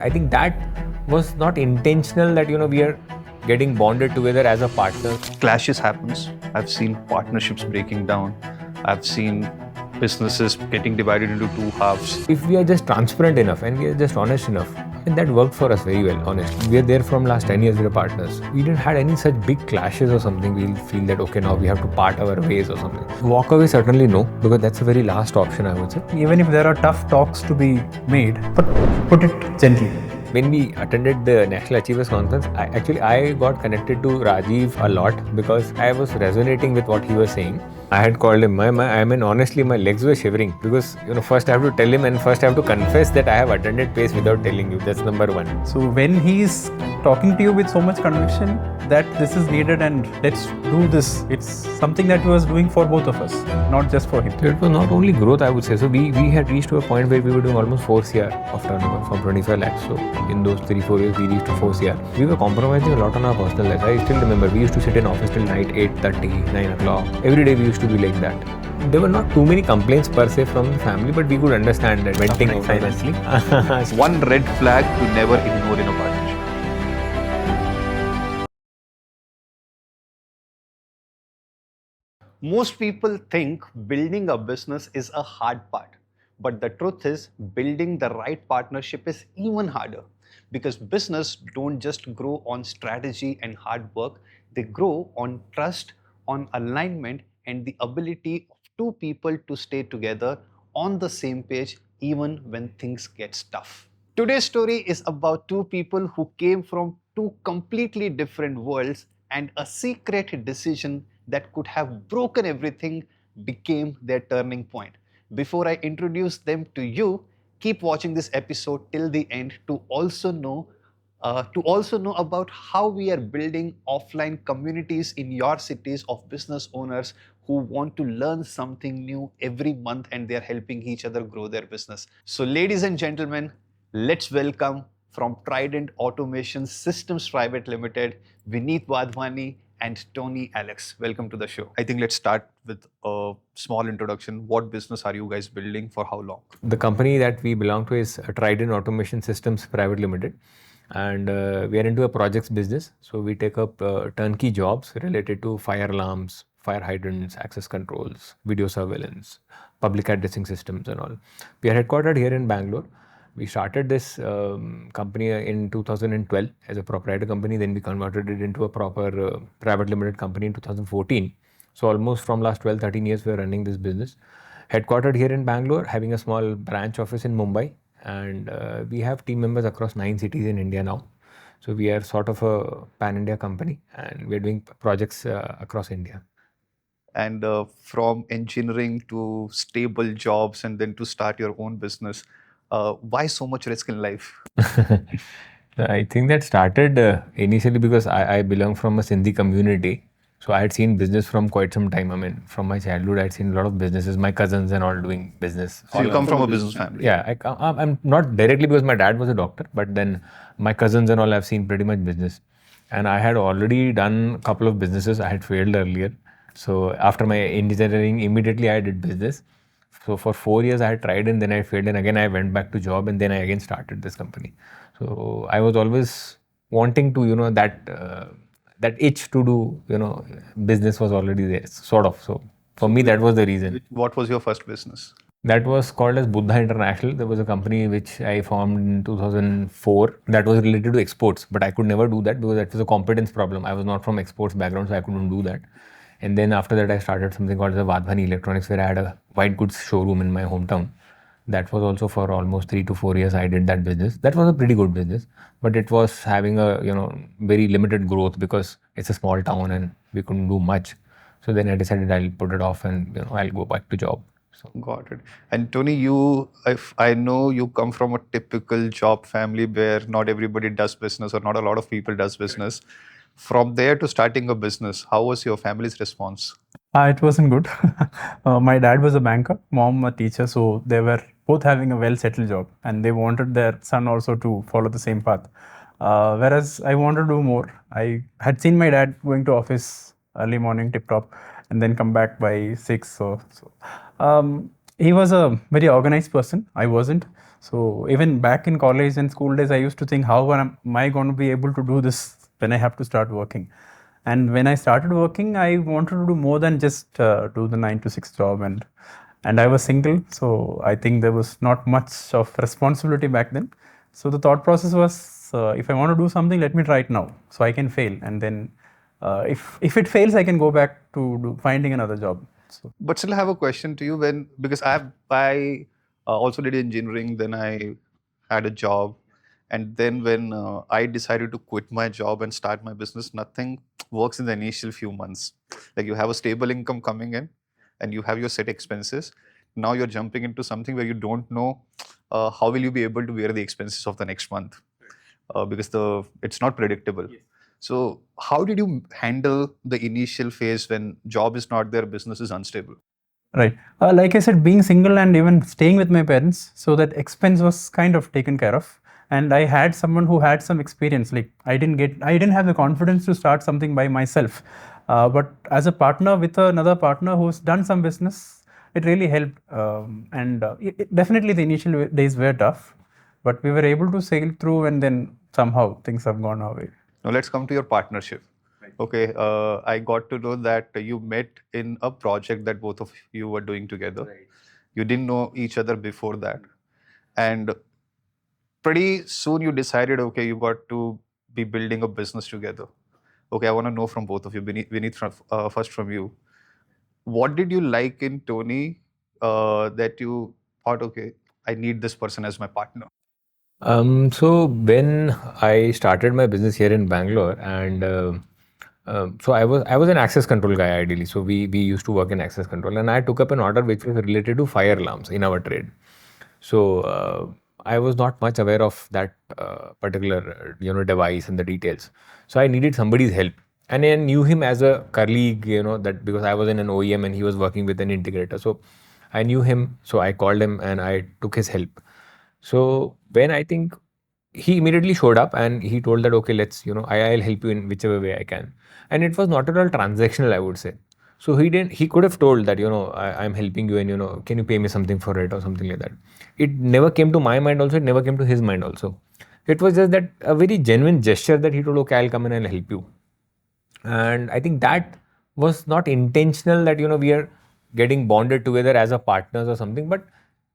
I think that was not intentional that, we are getting bonded together as a partner. Clashes happens. I've seen partnerships breaking down. I've seen businesses getting divided into two halves. If we are just transparent enough and we are just honest enough, and that worked for us very well, honestly. We are there from last 10 years, we are partners. We didn't had any such big clashes or something. We'll feel that, okay, now we have to part our ways or something. Walk away, certainly no, because that's the very last option, I would say. Even if there are tough talks to be made, but put it gently. When we attended the National Achievers Conference, I got connected to Rajiv a lot because I was resonating with what he was saying. I had called him. Honestly, my legs were shivering because, first I have to tell him and first I have to confess that I have attended PACE without telling you. That's number one. So when he's talking to you with so much conviction that this is needed and let's do this, it's something that he was doing for both of us, not just for him. It was not only growth, I would say. So we had reached to a point where we were doing almost 4 CR of turnover from 25 lakhs. So in those 3-4 years, we reached to 4 CR. We were compromising a lot on our personal life. I still remember we used to sit in office till night 8:30, 9 o'clock. Every day we used to be like that. There were not too many complaints per se from the family, but we could understand that venting out silently. One red flag to never ignore in a partnership. Most people think building a business is a hard part. But the truth is, building the right partnership is even harder because business don't just grow on strategy and hard work, they grow on trust, on alignment, and the ability of two people to stay together on the same page even when things get tough. Today's story is about two people who came from two completely different worlds, and a secret decision that could have broken everything became their turning point. Before I introduce them to you, keep watching this episode till the end to also know about how we are building offline communities in your cities of business owners who want to learn something new every month and they are helping each other grow their business. So ladies and gentlemen, let's welcome from Trident Automation Systems Private Limited, Vineet Wadhwani and Tony Alex. Welcome to the show. I think let's start with a small introduction. What business are you guys building for how long? The company that we belong to is Trident Automation Systems Private Limited. And we are into a projects business. So we take up turnkey jobs related to fire alarms, fire hydrants, access controls, video surveillance, public addressing systems and all. We are headquartered here in Bangalore. We started this company in 2012 as a proprietary company. Then we converted it into a proper private limited company in 2014. So almost from last 12-13 years, we are running this business. Headquartered here in Bangalore, having a small branch office in Mumbai. And we have team members across 9 cities in India now. So we are sort of a pan-India company and we're doing projects across India. And from engineering to stable jobs and then to start your own business, why so much risk in life? I think that started initially because I belong from a Sindhi community. So I had seen business from quite some time. I mean, from my childhood, I had seen a lot of businesses, my cousins and all doing business. So you come from a business family? Yeah, I'm not directly because my dad was a doctor, but then my cousins and all have seen pretty much business. And I had already done a couple of businesses. I had failed earlier. So after my engineering, immediately I did business. So for 4 years I had tried and then I failed and again I went back to job and then I again started this company. So I was always wanting to, that itch to do, business was already there, sort of. So for me, that was the reason. What was your first business? That was called as Buddha International. There was a company which I formed in 2004 that was related to exports, but I could never do that because that was a competence problem. I was not from exports background, so I couldn't do that. And then after that, I started something called the Wadhwani Electronics, where I had a white goods showroom in my hometown. That was also for almost 3 to 4 years I did that business. That was a pretty good business, but it was having a very limited growth because it's a small town and we couldn't do much. So then I decided I'll put it off and I'll go back to job. So. Got it. And Tony, if I know you come from a typical job family where not everybody does business or not a lot of people does business. From there to starting a business, how was your family's response? It wasn't good. My dad was a banker, mom a teacher, so they were both having a well-settled job and they wanted their son also to follow the same path. Whereas I wanted to do more. I had seen my dad going to office early morning, tip-top, and then come back by 6. He was a very organized person. I wasn't. So even back in college and school days, I used to think, how am I going to be able to do this when I have to start working? And when I started working, I wanted to do more than just do the 9 to 6 job, and I was single, so I think there was not much of responsibility back then. So the thought process was, if I want to do something, let me try it now, so I can fail, and then if it fails, I can go back to finding another job. So. But still, I have a question to you. Because I also did engineering, then I had a job, and then when I decided to quit my job and start my business, nothing works in the initial few months. Like, you have a stable income coming in, and you have your set expenses. Now you're jumping into something where you don't know how will you be able to bear the expenses of the next month, because it's not predictable. Yes. So how did you handle the initial phase when job is not there, business is unstable? Right. Like I said, being single and even staying with my parents, so that expense was kind of taken care of. And I had someone who had some experience. Like I didn't have the confidence to start something by myself. But as a partner with another partner who's done some business, it really helped. Definitely the initial days were tough, but we were able to sail through, and then somehow things have gone our way. Now let's come to your partnership. Okay, I got to know that you met in a project that both of you were doing together. Right. You didn't know each other before that. And pretty soon you decided, okay, you got to be building a business together. Okay, I want to know from both of you, Vineet, first from you. What did you like in Tony that you thought, okay, I need this person as my partner? So when I started my business here in Bangalore, and so I was an access control guy ideally. So we used to work in access control, and I took up an order which was related to fire alarms in our trade. So I was not much aware of that particular device and the details. So I needed somebody's help, and I knew him as a colleague. That because I was in an OEM and he was working with an integrator. So I knew him. So I called him and I took his help. So when I think he immediately showed up and he told that, okay, I'll help you in whichever way I can. And it was not at all transactional, I would say. So he could have told that, I'm helping you and, can you pay me something for it or something like that. It never came to my mind also. It never came to his mind also. It was just that a very genuine gesture that he told, okay, I'll come and I'll help you. And I think that was not intentional that, we are getting bonded together as a partners or something, but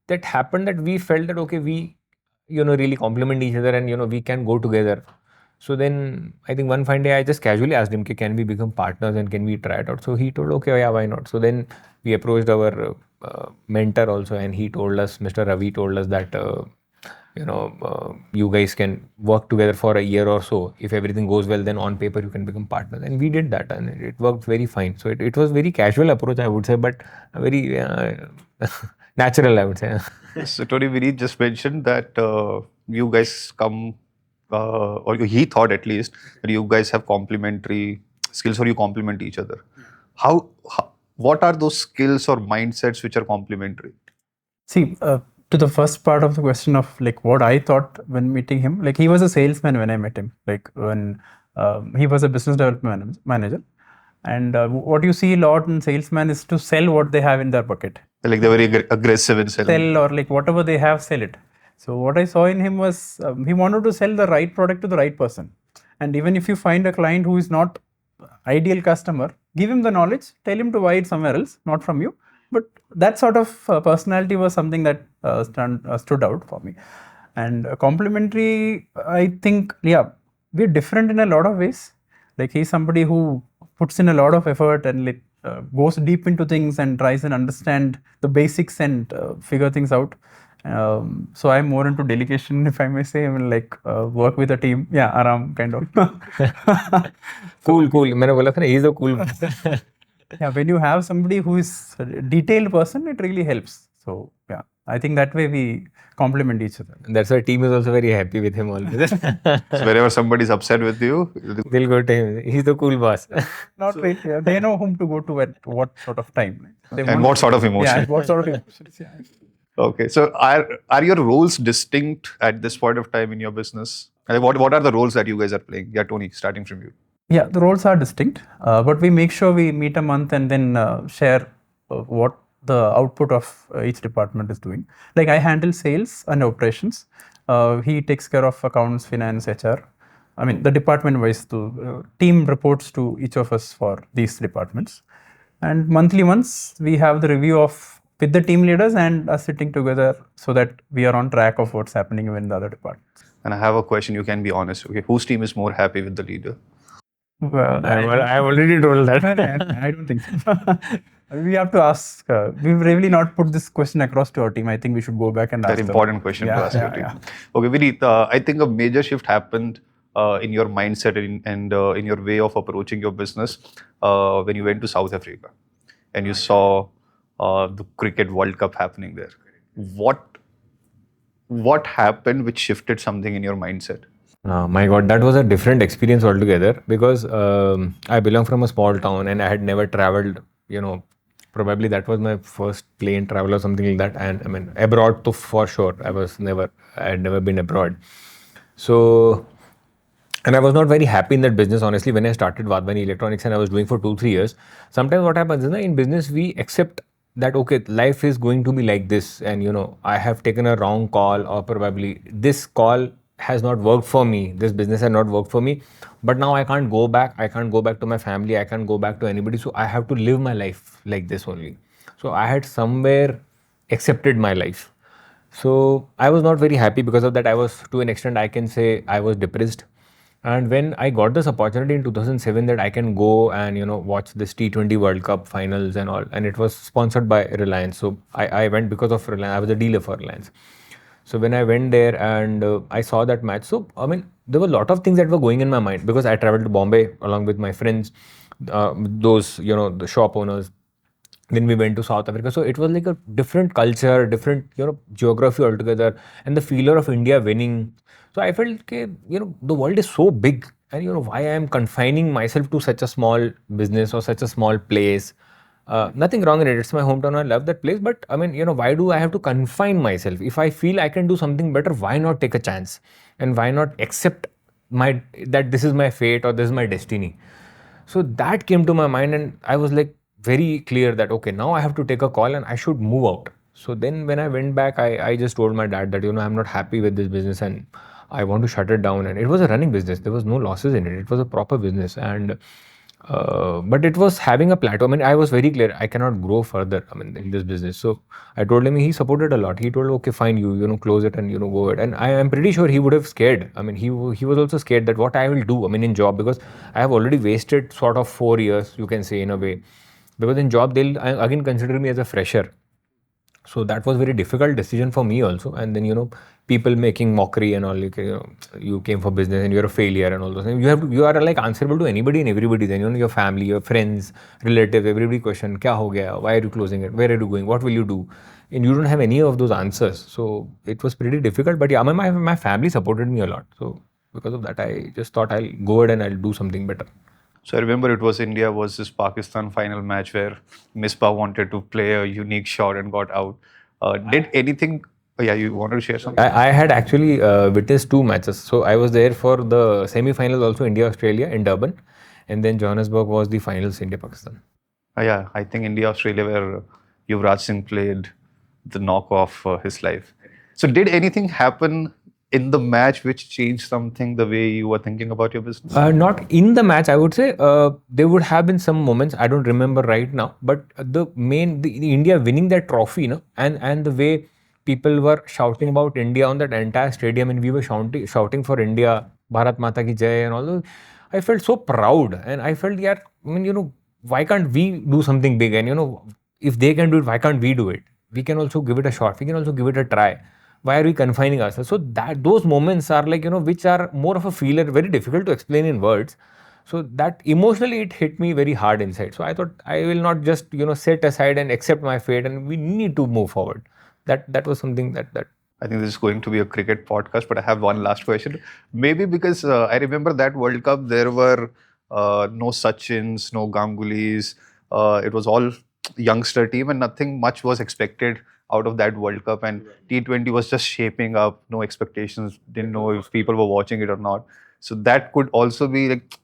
that happened that we felt that, okay, we, really complement each other and, we can go together. So then I think one fine day I just casually asked him, can we become partners and can we try it out? So he told, okay, yeah, why not? So then we approached our mentor also, and he told us, Mr. Ravi told us that, you guys can work together for a year or so. If everything goes well, then on paper you can become partners. And we did that, and it worked very fine. So it was very casual approach, I would say, but a very natural, I would say. So Tony, Vineet just mentioned that you guys or he thought at least that you guys have complementary skills or you complement each other. What are those skills or mindsets which are complementary? See, to the first part of the question of like what I thought when meeting him, like he was a salesman when I met him. Like when he was a business development manager, and what you see a lot in salesman is to sell what they have in their bucket. Like they're very aggressive in selling. Sell, or like whatever they have, sell it. So what I saw in him was he wanted to sell the right product to the right person. And even if you find a client who is not ideal customer, give him the knowledge, tell him to buy it somewhere else, not from you. But that sort of personality was something that stood out for me. And complementary, I think, yeah, we're different in a lot of ways. Like he's somebody who puts in a lot of effort and like goes deep into things and tries and understand the basics and figure things out. So I'm more into delegation, if I may say. I mean, like work with a team. Yeah, Aram kind of. Cool. मैंने बोला था ना, he's a cool. Yeah, when you have somebody who is a detailed person, it really helps. So yeah, I think that way we complement each other. And that's why team is also very happy with him always. So wherever somebody is upset with you, they'll go to him. He's the cool boss. Not really. Yeah. They know whom to go to at what sort of time. And what sort of emotion. Yeah, what sort of emotions. Yeah. Okay, so are your roles distinct at this point of time in your business? And what are the roles that you guys are playing? Yeah, Tony, starting from you. Yeah, the roles are distinct, but we make sure we meet a month and then share what the output of each department is doing. Like I handle sales and operations. He takes care of accounts, finance, HR. I mean, the department wise, team reports to each of us for these departments. And monthly once we have the review of with the team leaders and us sitting together so that we are on track of what's happening in the other departments. And I have a question. You can be honest. Okay, whose team is more happy with the leader? Well, I've already told that. I don't think so. We have to ask. We've really not put this question across to our team. I think we should go back and ask. Very important question to ask your team. Okay, Vineet, I think a major shift happened in your mindset and in your way of approaching your business when you went to South Africa and you saw the Cricket World Cup happening there. What happened which shifted something in your mindset? My God, that was a different experience altogether because I belong from a small town and I had never traveled, probably that was my first plane travel or something like that. And I mean, abroad to for sure. I had never been abroad. So, and I was not very happy in that business, honestly, when I started Vadvani Electronics and I was doing for 2-3 years. Sometimes what happens is in business, we accept that, okay, life is going to be like this. And, I have taken a wrong call or probably this call has not worked for me. This business has not worked for me. But now I can't go back. I can't go back to my family. I can't go back to anybody. So I have to live my life like this only. So I had somewhere accepted my life. So I was not very happy because of that. I was, to an extent, I can say I was depressed. And when I got this opportunity in 2007 that I can go and, watch this T20 World Cup finals and all, and it was sponsored by Reliance. So I went because of Reliance. I was a dealer for Reliance. So when I went there and I saw that match, so I mean, there were a lot of things that were going in my mind because I traveled to Bombay along with my friends, those, the shop owners. Then we went to South Africa. So it was like a different culture, different, geography altogether, and the feeler of India winning. So I felt, okay, the world is so big, and why I am confining myself to such a small business or such a small place. Nothing wrong in it. It's my hometown. I love that place. But I mean, why do I have to confine myself? If I feel I can do something better, why not take a chance? And why not accept that this is my fate or this is my destiny? So that came to my mind, and I was like very clear that, okay, now I have to take a call and I should move out. So then when I went back, I just told my dad that, I'm not happy with this business and I want to shut it down. And it was a running business. There was no losses in it. It was a proper business. And but it was having a plateau. I mean, I was very clear, I cannot grow further, in this business. So I told him, he supported a lot. He told, okay, fine, you close it and, go ahead. And I am pretty sure he would have scared. I mean, he was also scared that what I will do, in job, because I have already wasted sort of 4 years, you can say, in a way. Because in job, they'll again consider me as a fresher. So that was very difficult decision for me also. And then, people making mockery and all, you came for business and you're a failure and all those things. You are like answerable to anybody and everybody then, your family, your friends, relatives, everybody question, kya ho gaya? Why are you closing it? Where are you going? What will you do? And you don't have any of those answers. So it was pretty difficult. But yeah, my family supported me a lot. So because of that, I just thought I'll go ahead and I'll do something better. So I remember it was India versus Pakistan final match where Misbah wanted to play a unique shot and got out. Did anything? Oh yeah, you wanted to share something? I had actually witnessed 2 matches. So I was there for the semi-finals also, India-Australia in Durban. And then Johannesburg was the finals, India-Pakistan. Yeah, I think India-Australia where Yuvraj Singh played the knock of his life. So did anything happen in the match which changed something the way you were thinking about your business? Not in the match, I would say. There would have been some moments, I don't remember right now, but the India winning that trophy, and the way people were shouting about India on that entire stadium, and we were shouting for India, Bharat Mata ki Jai and all those. I felt so proud, and I felt, yeah, why can't we do something big? And if they can do it, why can't we do it? We can also give it a shot. We can also give it a try. Why are we confining ourselves? So that those moments are like, which are more of a feeler, very difficult to explain in words. So that emotionally it hit me very hard inside. So I thought I will not just, set aside and accept my fate, and we need to move forward. That was something that I think this is going to be a cricket podcast, but I have one last question. Maybe because I remember that World Cup, there were no Sachins, no Gangulis. It was all youngster team and nothing much was expected out of that World Cup. And T20 was just shaping up, no expectations, didn't know if people were watching it or not. So that could also be like,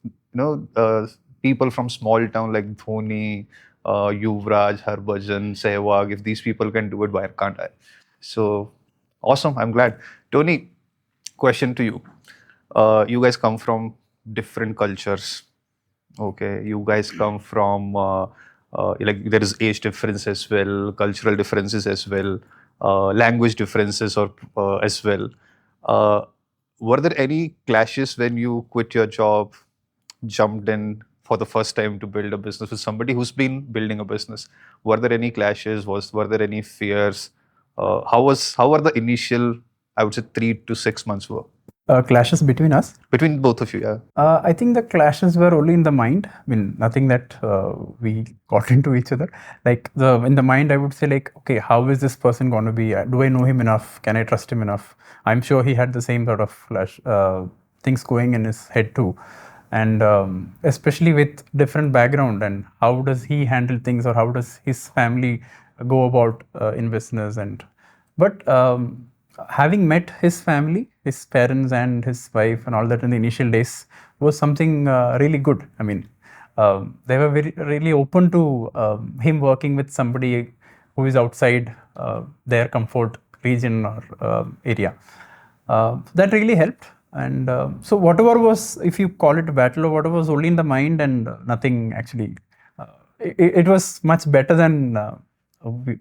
people from small town like Dhoni, Yuvraj, Harbhajan, Sehwag, if these people can do it, why can't I? So awesome. I'm glad. Tony, question to you. You guys come from different cultures. Okay, you guys come from like there is age difference as well, cultural differences as well, language differences or as well. Uh, were there any clashes when you quit your job, jumped in for the first time to build a business with somebody who's been building a business? Were there any clashes? Were there any fears? How were the initial, I would say, 3 to 6 months were Clashes between us. between both of you? Yeah. I think the clashes were only in the mind. I mean, nothing that we got into each other. Like in the mind, I would say like, okay, how is this person going to be? Do I know him enough? Can I trust him enough? I'm sure he had the same sort of things going in his head too, and especially with different background and how does he handle things or how does his family go about in business but having met his family, his parents and his wife and all that in the initial days was something really good. I mean, they were really open to him working with somebody who is outside their comfort region or area. That really helped. And so whatever was, if you call it a battle or whatever was only in the mind and nothing actually, it was much better than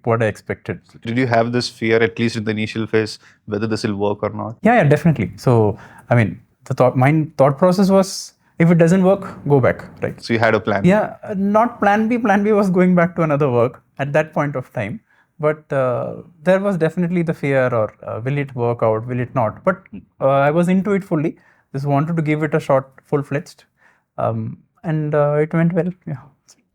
what I expected. Did you have this fear, at least in the initial phase, whether this will work or not? Yeah, definitely. So, I mean, my thought process was, if it doesn't work, go back, right? So you had a plan. Yeah, not plan B. Plan B was going back to another work at that point of time. But there was definitely the fear or will it work out, will it not? But I was into it fully. Just wanted to give it a shot, full-fledged. And it went well, yeah.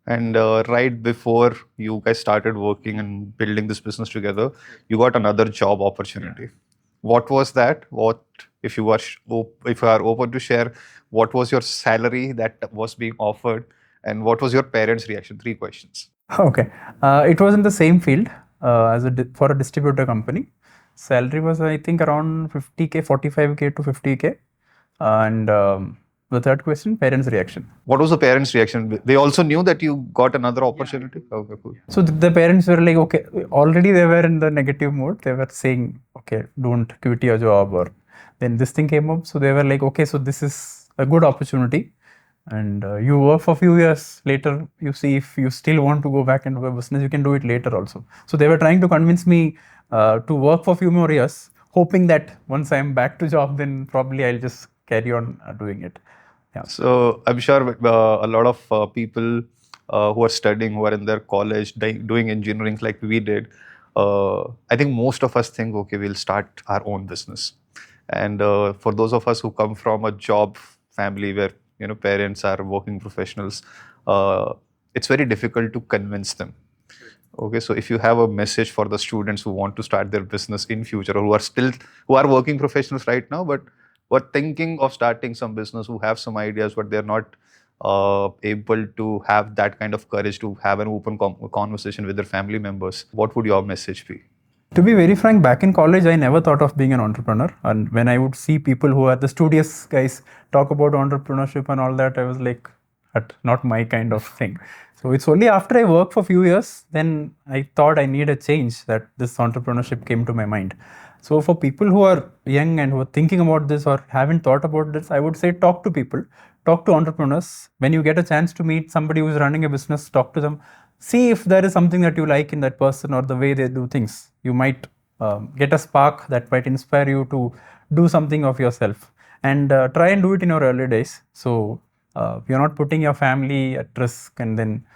And right before you guys started working and building this business together, you got another job opportunity. What was that? What, if you are open to share, what was your salary that was being offered, and what was your parents' reaction? 3 questions. Okay, it was in the same field for a distributor company. Salary was, I think, around 50K, 45K to 50K. And the third question, parents' reaction. What was the parents' reaction? They also knew that you got another opportunity? Yeah. Okay, cool. So the parents were like, okay, already they were in the negative mode. They were saying, okay, don't quit your job. Or then this thing came up. So they were like, okay, so this is a good opportunity. And you work for a few years later, you see if you still want to go back into a business, you can do it later also. So they were trying to convince me to work for a few more years, hoping that once I'm back to job, then probably I'll just carry on doing it. Yeah. So I'm sure a lot of people who are studying, who are in their college, doing engineering like we did, I think most of us think, okay, we'll start our own business. And for those of us who come from a job family where parents are working professionals, it's very difficult to convince them. Okay, so if you have a message for the students who want to start their business in future, or who are working professionals right now, but who are thinking of starting some business, who have some ideas, but they're not able to have that kind of courage to have an open conversation with their family members, what would your message be? To be very frank, back in college, I never thought of being an entrepreneur. And when I would see people who are the studious guys talk about entrepreneurship and all that, I was like, not my kind of thing. So it's only after I worked for a few years, then I thought I need a change, that this entrepreneurship came to my mind. So for people who are young and who are thinking about this or haven't thought about this, I would say talk to people, talk to entrepreneurs. When you get a chance to meet somebody who's running a business, talk to them. See if there is something that you like in that person or the way they do things. You might get a spark that might inspire you to do something of yourself, and try and do it in your early days. So you're not putting your family at risk, and then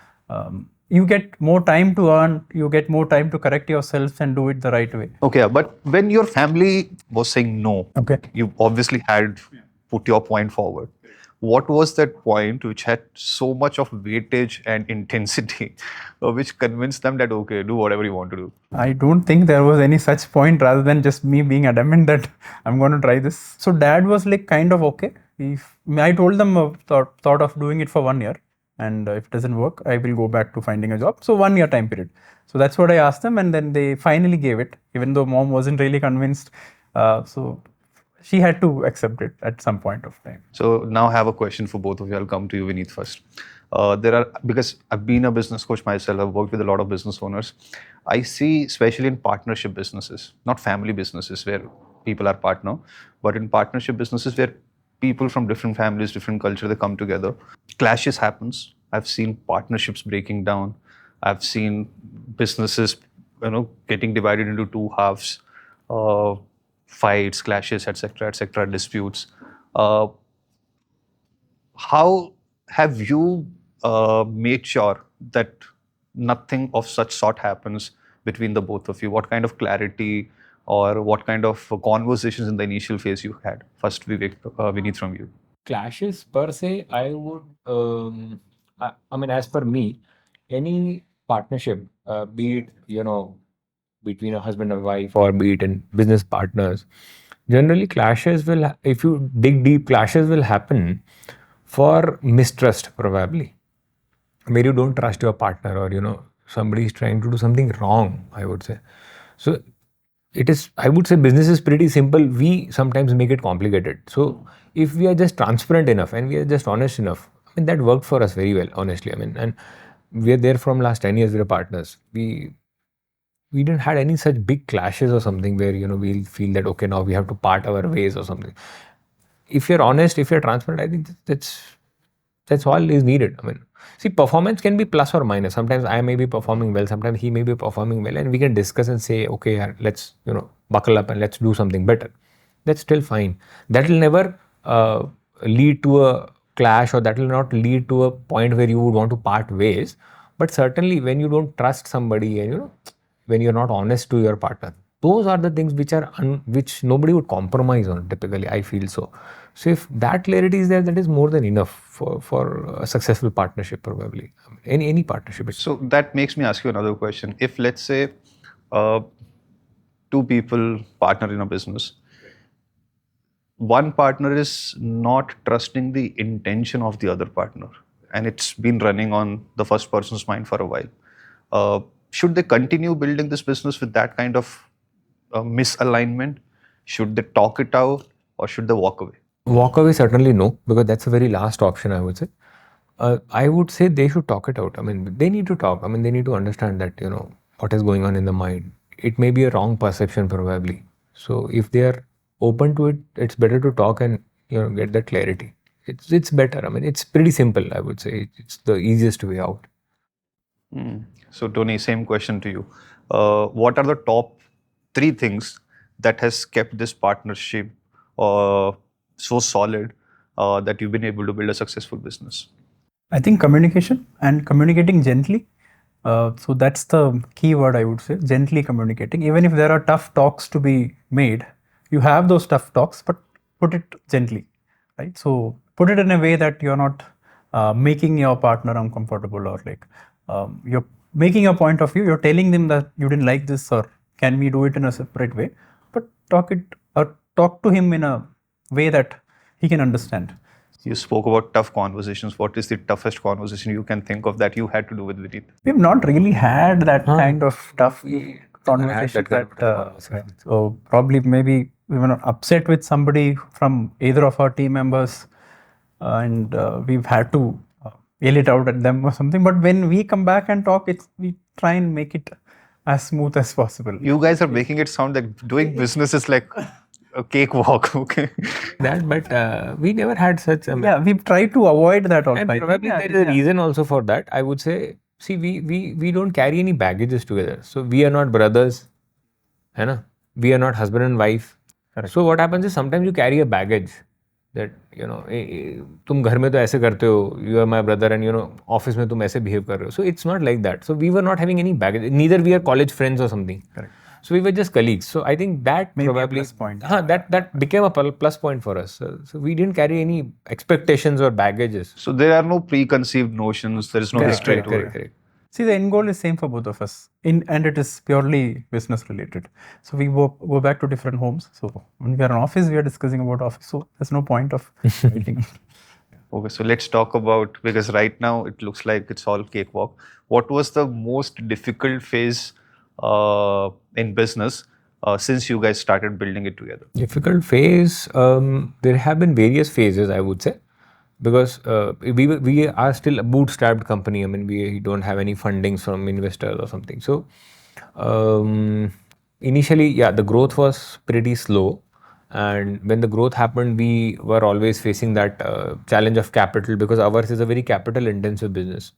you get more time to earn, you get more time to correct yourself and do it the right way. Okay, but when your family was saying no, okay, you obviously had put your point forward. What was that point which had so much of weightage and intensity, which convinced them that, okay, do whatever you want to do? I don't think there was any such point rather than just me being adamant that I'm going to try this. So dad was like kind of okay. I told them thought of doing it for 1 year, and if it doesn't work, I will go back to finding a job. So 1 year time period. So that's what I asked them, and then they finally gave it, even though mom wasn't really convinced. So she had to accept it at some point of time. So now I have a question for both of you. I'll come to you, Vineet, first. Because I've been a business coach myself, I've worked with a lot of business owners. I see, especially in partnership businesses, not family businesses where people are partner, but in partnership businesses where people from different families, different culture, they come together. Clashes happens. I've seen partnerships breaking down. I've seen businesses, getting divided into two halves. Uh, Fights, clashes, etc., disputes. Uh, how have you made sure that nothing of such sort happens between the both of you? What kind of clarity or what kind of conversations in the initial phase you had? First, Vivek, Vineet, from you. Clashes per se, I would, I mean, as per me, any partnership, be it, between a husband and wife or be it in business partners, generally clashes will, if you dig deep, clashes will happen for mistrust probably, where you don't trust your partner or, somebody is trying to do something wrong, I would say. So I would say business is pretty simple. We sometimes make it complicated. So if we are just transparent enough and we are just honest enough, I mean, that worked for us very well, honestly. I mean, and we are there from last 10 years, we are partners. We didn't had any such big clashes or something where, we'll feel that, okay, now we have to part our ways or something. If you're honest, if you're transparent, I think that's all is needed. I mean, see, performance can be plus or minus. Sometimes I may be performing well, sometimes he may be performing well, and we can discuss and say, okay, let's buckle up and let's do something better. That's still fine. That will never lead to a clash, or that will not lead to a point where you would want to part ways. But certainly, when you don't trust somebody and when you're not honest to your partner, those are the things which are which nobody would compromise on. Typically, I feel so. So if that clarity is there, that is more than enough for a successful partnership, probably. I mean, any partnership. So that makes me ask you another question. If, let's say, two people partner in a business, one partner is not trusting the intention of the other partner, and it's been running on the first person's mind for a while. Should they continue building this business with that kind of misalignment? Should they talk it out, or should they walk away? Walk away, certainly no, because that's the very last option, I would say. I would say they should talk it out. I mean, they need to talk. I mean, they need to understand that, what is going on in the mind. It may be a wrong perception, probably. So if they are open to it, it's better to talk and, get that clarity. It's better. I mean, it's pretty simple, I would say. It's the easiest way out. So, Tony, same question to you. What are the top 3 things that has kept this partnership so solid that you've been able to build a successful business? I think communication and communicating gently. So that's the key word, I would say, gently communicating. Even if there are tough talks to be made, you have those tough talks, but put it gently, right? So put it in a way that you're not making your partner uncomfortable, or like you're making a point of view, you're telling them that you didn't like this, or can we do it in a separate way, but talk to him in a way that he can understand. You spoke about tough conversations. What is the toughest conversation you can think of that you had to do with Vineet? We've not really had that kind of tough conversation. So probably maybe we were not upset with somebody from either of our team members, and we've had to yell it out at them or something. But when we come back and talk, we try and make it as smooth as possible. You guys are making it sound like doing business is like a cakewalk, okay? But we never had such. We've tried to avoid that also. And probably there is a reason also for that. I would say, see, we don't carry any baggages together. So we are not brothers, है ना? We are not husband and wife. Correct. So what happens is sometimes you carry a baggage that तुम घर में तो ऐसे करते हो, you are my brother, and office में तुम ऐसे behave कर रहे हो. So it's not like that. So we were not having any baggage. Neither we are college friends or something. Correct. So we were just colleagues. So I think that maybe probably a plus point. That became a plus point for us. So we didn't carry any expectations or baggages. So there are no preconceived notions. There is no history to it. Correct. See, the end goal is same for both of us, and it is purely business related. So we go back to different homes. So when we are in office, we are discussing about office. So there's no point of meeting. Okay, so let's talk about, because right now it looks like it's all cakewalk. What was the most difficult phase in business since you guys started building it together? Difficult phase. There have been various phases, I would say, because we are still a bootstrapped company. I mean, we don't have any fundings from investors or something. So initially, yeah, the growth was pretty slow, and when the growth happened, we were always facing that challenge of capital because ours is a very capital intensive business.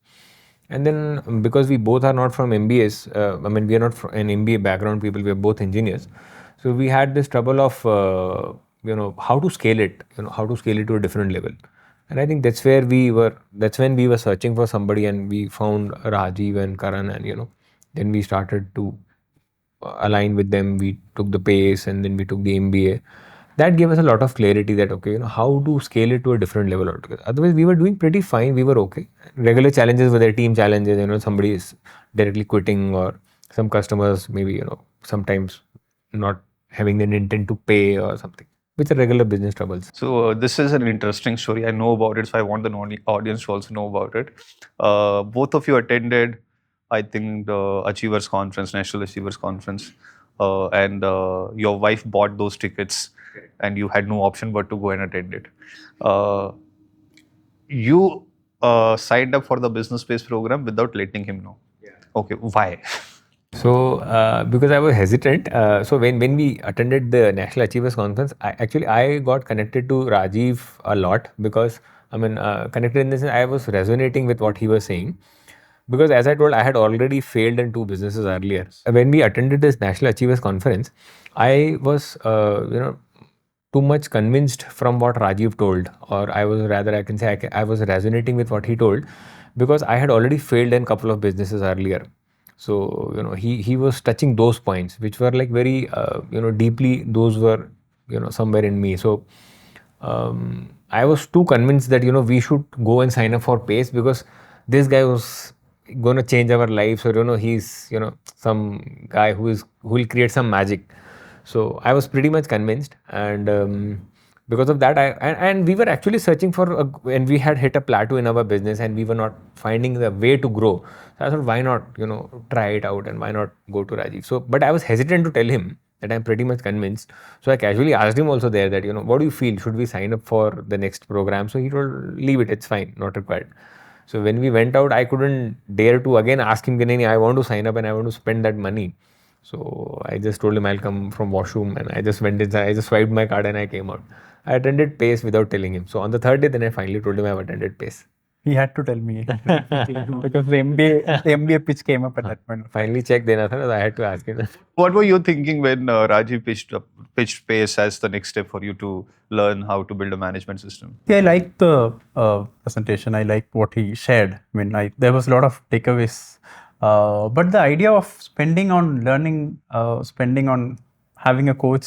And then because we both are not from MBAs, I mean, we are not from an MBA background people, we are both engineers. So we had this trouble of, how to scale it, how to scale it to a different level. And I think that's when we were searching for somebody and we found Rajiv and Karan and, then we started to align with them. We took the pace and then we took the MBA. That gave us a lot of clarity that, okay, how to scale it to a different level altogether. Otherwise, we were doing pretty fine. We were okay. Regular challenges were there, team challenges, somebody is directly quitting or some customers maybe, sometimes not having an intent to pay or something, which are regular business troubles. So this is an interesting story. I know about it, so I want the audience to also know about it. Both of you attended, I think, the Achievers Conference, National Achievers Conference, and your wife bought those tickets, and you had no option but to go and attend it. You signed up for the business space program without letting him know. Yeah. Okay, why? So, because I was hesitant, so when we attended the National Achievers Conference, I got connected to Rajiv a lot because, connected in the sense I was resonating with what he was saying. Because as I told, I had already failed in 2 businesses earlier. When we attended this National Achievers Conference, I was, too much convinced from what Rajiv told, or I was rather, I can say, I was resonating with what he told because I had already failed in a couple of businesses earlier. So, he was touching those points, which were like very, deeply, those were, somewhere in me. So, I was too convinced that, we should go and sign up for PACE because this guy was going to change our lives, or, he's, some guy who will create some magic. So I was pretty much convinced, and because of that, and we were actually searching for, and we had hit a plateau in our business, and we were not finding the way to grow. So I thought, why not, try it out, and why not go to Rajiv? So, but I was hesitant to tell him that I'm pretty much convinced. So I casually asked him also there that, what do you feel? Should we sign up for the next program? So he told, leave it, it's fine, not required. So when we went out, I couldn't dare to again ask him, I want to sign up and I want to spend that money. So I just told him I'll come from washroom, and I just went inside, I just swiped my card and I came out. I attended PACE without telling him. So on the 3rd day, then I finally told him I've attended PACE. He had to tell me because the MBA pitch came up at that point. Finally check dena tha, I had to ask him. What were you thinking when Rajiv pitched PACE as the next step for you to learn how to build a management system? Yeah, I liked the presentation. I liked what he shared. There was a lot of takeaways. But the idea of spending on learning, spending on having a coach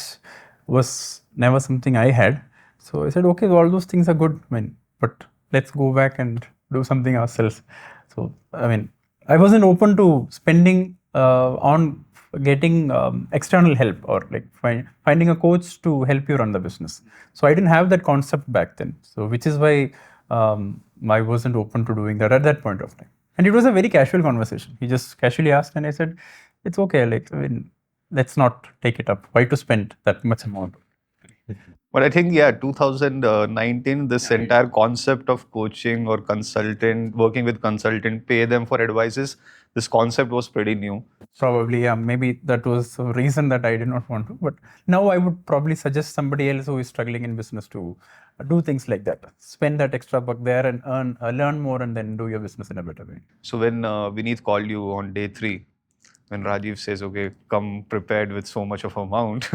was never something I had. So I said, okay, all those things are good, but let's go back and do something ourselves. So, I wasn't open to spending on getting external help or like finding a coach to help you run the business. So I didn't have that concept back then. So which is why I wasn't open to doing that at that point of time. And it was a very casual conversation. He just casually asked, and I said, it's okay. Let's not take it up. Why to spend that much amount? But I think, 2019, this entire concept of coaching or working with consultant, pay them for advices, this concept was pretty new. Probably, yeah. Maybe that was a reason that I did not want to. But now I would probably suggest somebody else who is struggling in business to do things like that. Spend that extra buck there and learn more, and then do your business in a better way. So when Vineet called you on day 3, when Rajiv says, okay, come prepared with so much of amount,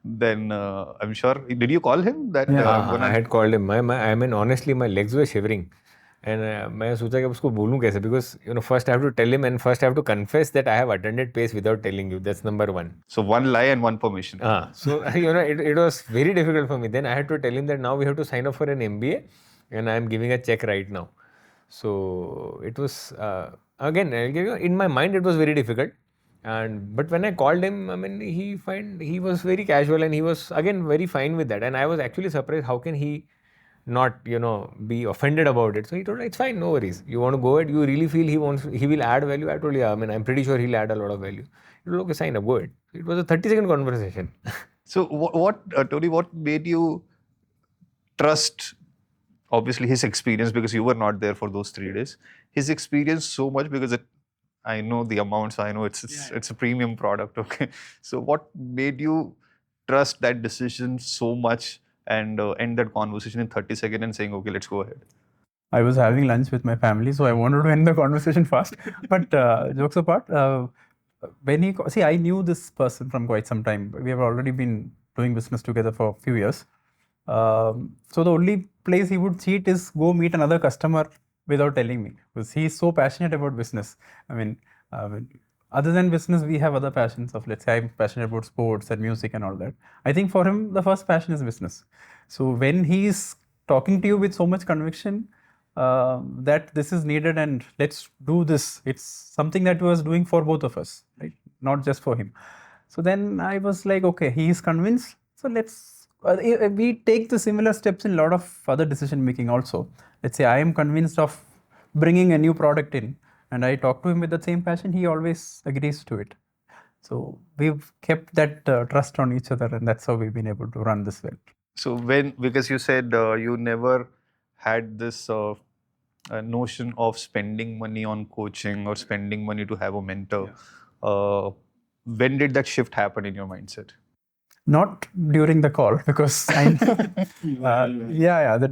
then I'm sure, did you call him? I had called him. Honestly, my legs were shivering. And I thought, I बोलूं कैसे? Because, first I have to tell him, and first I have to confess that I have attended PACE without telling you. That's number 1. So one lie and one permission. So, it was very difficult for me. Then I had to tell him that now we have to sign up for an MBA, and I am giving a check right now. So it was, again, in my mind, it was very difficult. But when I called him, he was very casual, and he was again very fine with that. And I was actually surprised how can he not be offended about it. So he told me, it's fine, no worries. You want to go ahead, you really feel he will add value. I told you, yeah, I mean, I'm pretty sure he'll add a lot of value. He told, okay, sign up, go ahead. It was a 30-second conversation. So Tony, what made you trust, obviously his experience, because you were not there for those 3 days, his experience so much, because I know the amounts, I know it's a premium product. Okay. So what made you trust that decision so much and end that conversation in 30 seconds and saying, okay, let's go ahead? I was having lunch with my family, so I wanted to end the conversation fast. But jokes apart, I knew this person from quite some time. We have already been doing business together for a few years. So the only place he would cheat is go meet another customer without telling me, because he is so passionate about business. I mean, other than business, we have other passions of, let's say, I'm passionate about sports and music and all that. I think for him, the first passion is business. So when he's talking to you with so much conviction, that this is needed and let's do this. It's something that he was doing for both of us, right? Not just for him. So then I was like, okay, he is convinced. So let's, we take the similar steps in a lot of other decision making also. Let's say I am convinced of bringing a new product in and I talk to him with the same passion, he always agrees to it. So we've kept that trust on each other, and that's how we've been able to run this well. So because you said you never had this notion of spending money on coaching or spending money to have a mentor, when did that shift happen in your mindset? Not during the call, because the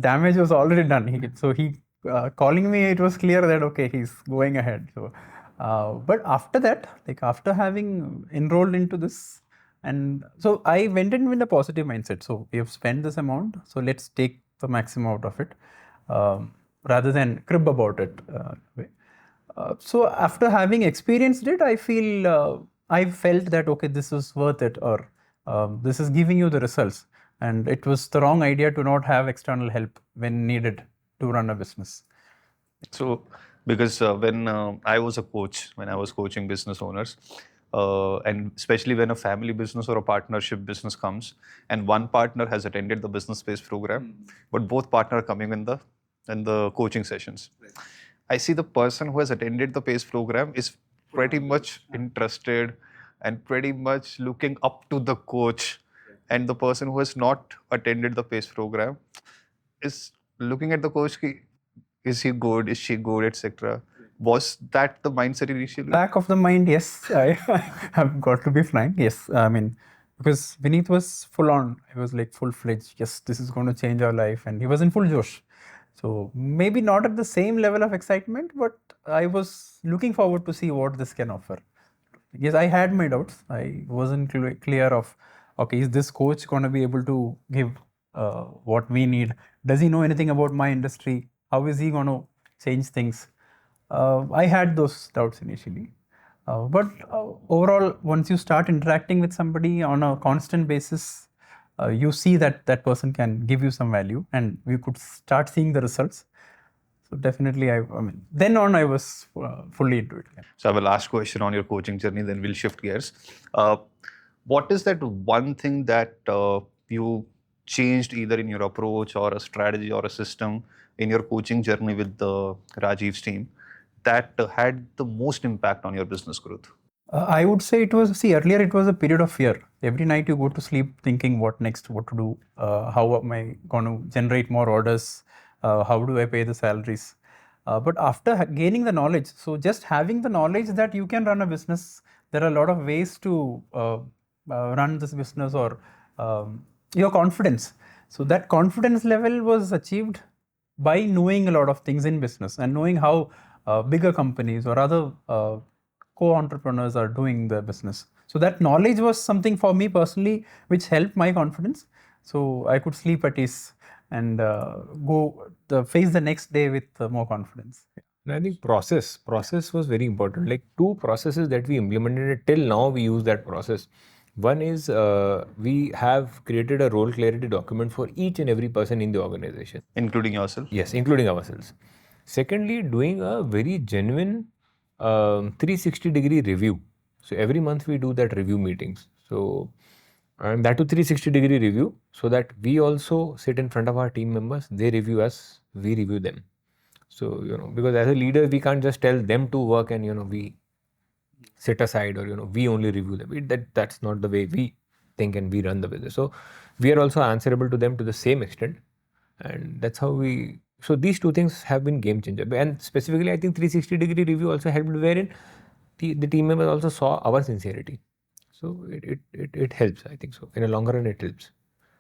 damage was already done. So he calling me, it was clear that okay, he's going ahead. So, but after that, like after having enrolled into this, and so I went in with a positive mindset. So we have spent this amount, so let's take the maximum out of it, rather than crib about it. So after having experienced it, I felt that okay, this is worth it, or this is giving you the results, and it was the wrong idea to not have external help when needed to run a business. So because when I was a coach, when I was coaching business owners, and especially when a family business or a partnership business comes and one partner has attended the business space program, but both partner are coming in the coaching sessions. Right. I see the person who has attended the PACE program is pretty much interested and pretty much looking up to the coach, and the person who has not attended the PACE program is looking at the coach. Is he good? Is she good? Etc. Was that the mindset initially? Back of the mind, yes. I have got to be frank. Yes, I mean, because Vineet was full on. He was like full fledged. Yes, this is going to change our life, and he was in full josh. So maybe not at the same level of excitement, but I was looking forward to see what this can offer. Yes, I had my doubts. I wasn't clear of, okay, is this coach going to be able to give what we need? Does he know anything about my industry? How is he going to change things? I had those doubts initially. But overall, once you start interacting with somebody on a constant basis, you see that that person can give you some value, and we could start seeing the results. So definitely, I mean, then on, I was fully into it. So I have a last question on your coaching journey, then we'll shift gears. What is that one thing that you changed either in your approach or a strategy or a system in your coaching journey with the Rajiv's team that had the most impact on your business growth? I would say it was, earlier it was a period of fear. Every night you go to sleep thinking what next, what to do, how am I going to generate more orders, how do I pay the salaries. But after gaining the knowledge, so just having the knowledge that you can run a business, there are a lot of ways to run this business, or your confidence. So that confidence level was achieved by knowing a lot of things in business and knowing how bigger companies or other co-entrepreneurs are doing the business. So that knowledge was something for me personally, which helped my confidence. So I could sleep at ease and face the next day with more confidence. And I think process was very important. Like 2 processes that we implemented till now, we use that process. One is we have created a role clarity document for each and every person in the organization. Including yourself? Yes, including ourselves. Secondly, doing a very genuine 360-degree review. So every month we do that review meetings. So And that to 360-degree review, so that we also sit in front of our team members, they review us, we review them. So, because as a leader, we can't just tell them to work and, we sit aside, or, we only review them. That's not the way we think and we run the business. So we are also answerable to them to the same extent. And that's how so these two things have been game changer. And specifically, I think 360-degree review also helped, wherein the team members also saw our sincerity. So it helps, I think so. In a longer run, it helps.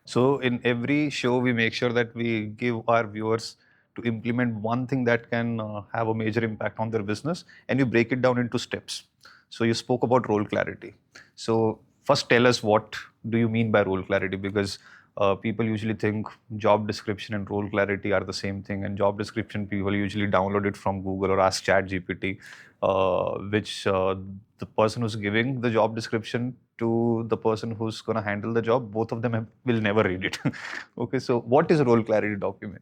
So in every show, we make sure that we give our viewers to implement one thing that can have a major impact on their business, and you break it down into steps. So you spoke about role clarity. So first, tell us, what do you mean by role clarity? Because people usually think job description and role clarity are the same thing. And job description, people usually download it from Google or ask ChatGPT, which the person who's giving the job description to the person who's going to handle the job, both of them will never read it. Okay, so what is a role clarity document?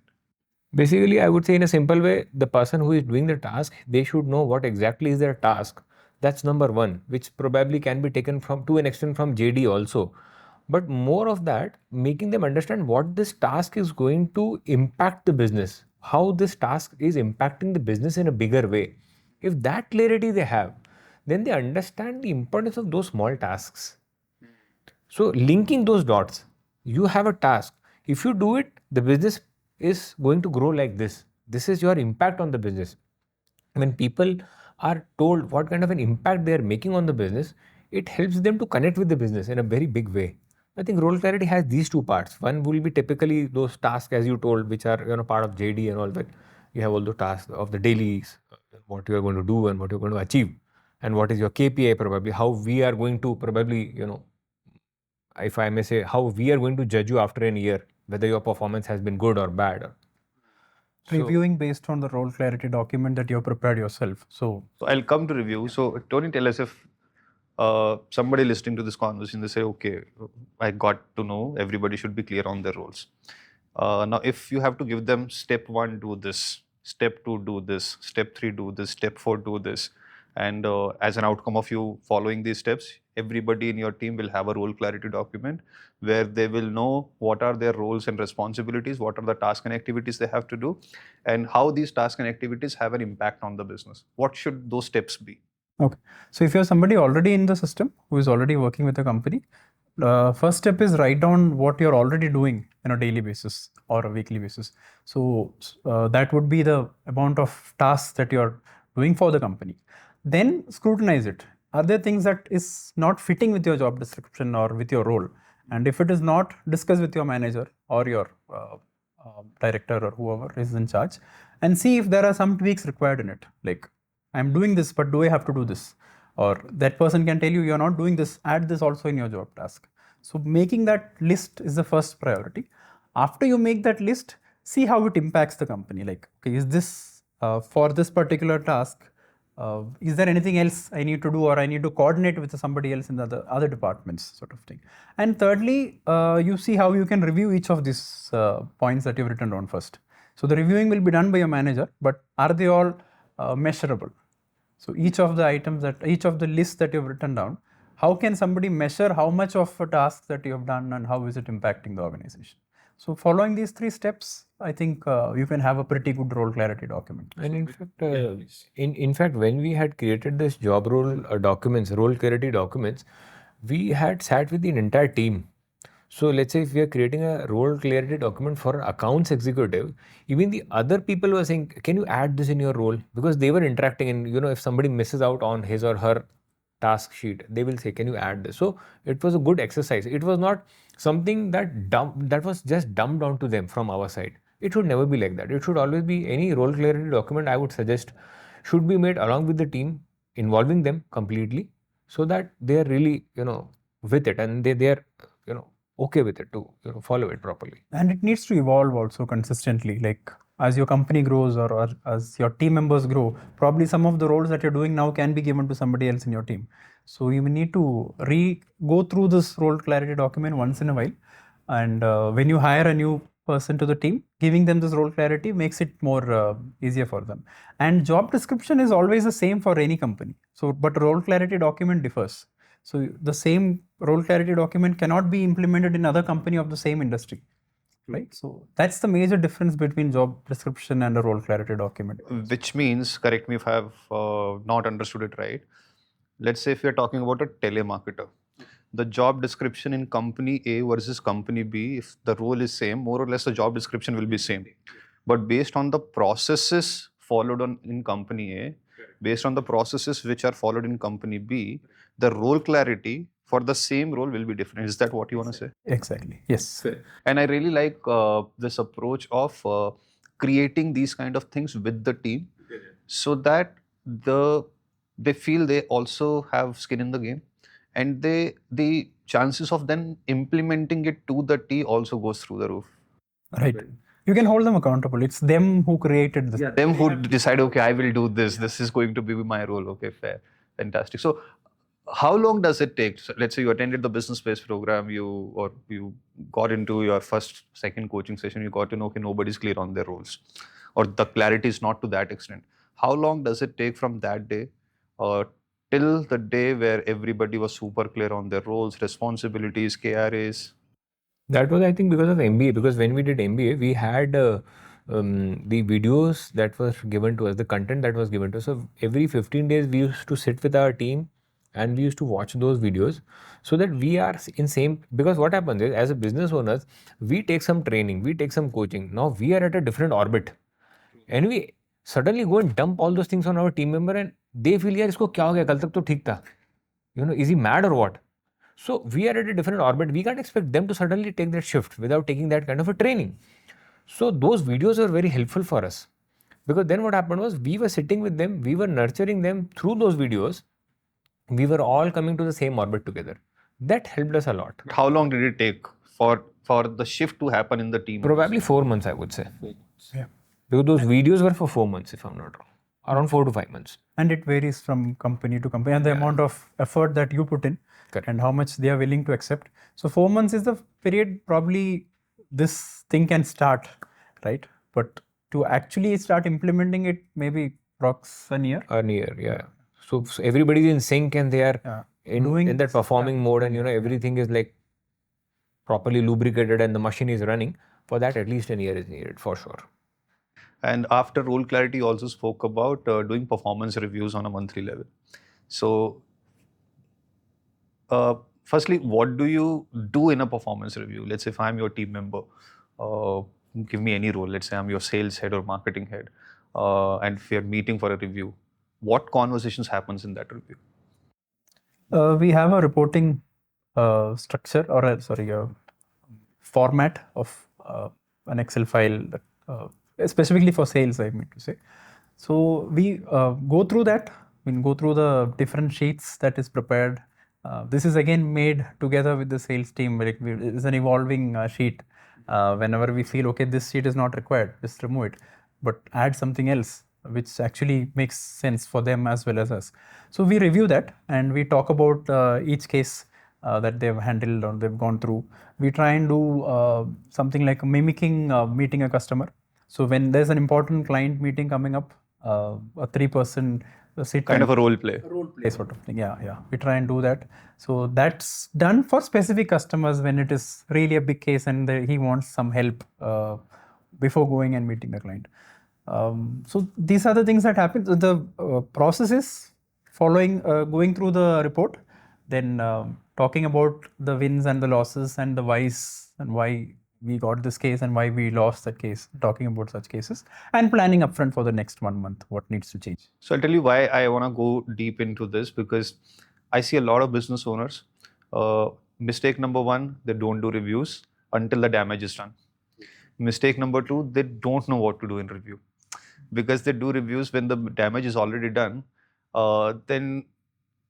Basically, I would say in a simple way, the person who is doing the task, they should know what exactly is their task. That's number one, which probably can be taken from to an extent from JD also. But more of that, making them understand what this task is going to impact the business, how this task is impacting the business in a bigger way. If that clarity they have, then they understand the importance of those small tasks. So linking those dots, you have a task. If you do it, the business is going to grow like this. This is your impact on the business. When people are told what kind of an impact they are making on the business, it helps them to connect with the business in a very big way. I think role clarity has these two parts. One will be typically those tasks, as you told, which are part of JD and all that. You have all the tasks of the dailies, what you are going to do and what you are going to achieve, and what is your KPI probably. How we are going to probably if I may say, how we are going to judge you after a year, whether your performance has been good or bad. Reviewing based on the role clarity document that you have prepared yourself. So I'll come to review. So Tony, tell us, if somebody listening to this conversation, they say, okay, I got to know everybody should be clear on their roles. Now, if you have to give them step 1, do this, step 2, do this, step 3, do this, step 4, do this, and as an outcome of you following these steps, everybody in your team will have a role clarity document where they will know what are their roles and responsibilities, what are the tasks and activities they have to do, and how these tasks and activities have an impact on the business. What should those steps be? okay, so if you're somebody already in the system who is already working with a company, first step is write down what you're already doing on a daily basis or a weekly basis. So that would be the amount of tasks that you're doing for the company. Then scrutinize it. Are there things that is not fitting with your job description or with your role? And if it is not, discuss with your manager or your director or whoever is in charge, and see if there are some tweaks required in it. Like, I'm doing this, but do I have to do this? Or that person can tell you, you're not doing this, add this also in your job task. So making that list is the first priority. After you make that list, see how it impacts the company. Like, okay, is this for this particular task, is there anything else I need to do, or I need to coordinate with somebody else in the other departments, sort of thing. And thirdly, you see how you can review each of these points that you've written down first. So the reviewing will be done by your manager, but are they all measurable? So each of the items each of the lists that you've written down, how can somebody measure how much of a task that you have done and how is it impacting the organization? So following these 3 steps, I think you can have a pretty good role clarity document. And in fact, when we had created this job role documents, role clarity documents, we had sat with the entire team. So let's say if we are creating a role clarity document for accounts executive, even the other people were saying, can you add this in your role? Because they were interacting, and if somebody misses out on his or her task sheet, they will say, can you add this? So it was a good exercise. It was not something that was just dumped down to them from our side. It should never be like that. It should always be, any role clarity document, I would suggest, should be made along with the team, involving them completely, so that they are really, with it, and they are, okay with it to follow it properly. And it needs to evolve also consistently. Like, as your company grows or as your team members grow, probably some of the roles that you're doing now can be given to somebody else in your team. So you need to go through this role clarity document once in a while. And when you hire a new person to the team, giving them this role clarity makes it more easier for them. And job description is always the same for any company. So, but role clarity document differs. So the same role clarity document cannot be implemented in other company of the same industry, right? So that's the major difference between job description and a role clarity document. Which means, correct me if I have not understood it right. Let's say if you're talking about a telemarketer, the job description in company A versus company B, if the role is same, more or less the job description will be same. But based on the processes followed in company A, based on the processes which are followed in company B, the role clarity for the same role will be different. Is that what you want to say? Exactly. Yes. And I really like this approach of creating these kind of things with the team, so that they feel they also have skin in the game, and the chances of them implementing it to the T also goes through the roof. Right. You can hold them accountable. It's them who created this. Them who decide, okay, I will do this. This is going to be my role. Okay, fair, fantastic. So, how long does it take? So let's say you attended the business space program, you got into your first, second coaching session. You got to know, okay, nobody's clear on their roles, or the clarity is not to that extent. How long does it take from that day till the day where everybody was super clear on their roles, responsibilities, KRAs? That was, I think, because of MBA. Because when we did MBA, we had the videos that were given to us, the content that was given to us. So every 15 days, we used to sit with our team and we used to watch those videos so that we are in same. Because what happens is, as a business owners, we take some training, we take some coaching. Now we are at a different orbit, and we suddenly go and dump all those things on our team member, and they feel, यार इसको क्या हो गया, कल तक तो ठीक था. Is he mad or what? So we are at a different orbit. We can't expect them to suddenly take that shift without taking that kind of a training. So those videos were very helpful for us, because then what happened was, we were sitting with them, we were nurturing them through those videos. We were all coming to the same orbit together. That helped us a lot. How long did it take for the shift to happen in the team? Probably 4 months, I would say. Yeah. Because those videos were for 4 months, if I'm not wrong. Around 4 to 5 months. And it varies from company to company, and the amount of effort that you put in. Correct. And how much they are willing to accept. So 4 months is the period probably this thing can start, right? But to actually start implementing it, maybe rocks a year. A year, yeah. So everybody's in sync and they are in that performing mode, and everything is like properly lubricated and the machine is running. For that, at least a year is needed for sure. And after role clarity, you also spoke about doing performance reviews on a monthly level. So, firstly, what do you do in a performance review? Let's say if I'm your team member, give me any role. Let's say I'm your sales head or marketing head, and if we're meeting for a review, what conversations happens in that review? We have a reporting structure, or a format of an Excel file, specifically for sales, I mean to say. So we go through that. We go through the different sheets that is prepared. This is again made together with the sales team. It's an evolving sheet. Whenever we feel, okay, this sheet is not required, just remove it, but add something else which actually makes sense for them as well as us. So we review that and we talk about each case that they've handled or they've gone through. We try and do something like mimicking meeting a customer. So when there's an important client meeting coming up, a 3-person sit kind of a role play. Sort of thing. Yeah. We try and do that. So that's done for specific customers when it is really a big case and he wants some help before going and meeting the client. So these are the things that happen. So the process is going through the report, then talking about the wins and the losses and the whys and why we got this case and why we lost that case, talking about such cases and planning upfront for the next 1 month, what needs to change. So I'll tell you why I want to go deep into this, because I see a lot of business owners. Mistake number 1, they don't do reviews until the damage is done. Mistake number 2, they don't know what to do in review, because they do reviews when the damage is already done. Then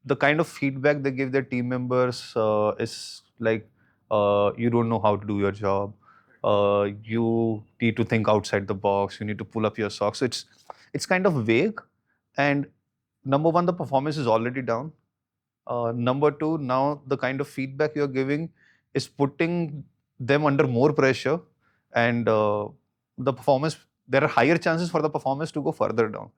the kind of feedback they give their team members is like, you don't know how to do your job. You need to think outside the box. You need to pull up your socks. So it's kind of vague. And number 1, the performance is already down. Number 2, now the kind of feedback you're giving is putting them under more pressure, and the performance, there are higher chances for the performance to go further down.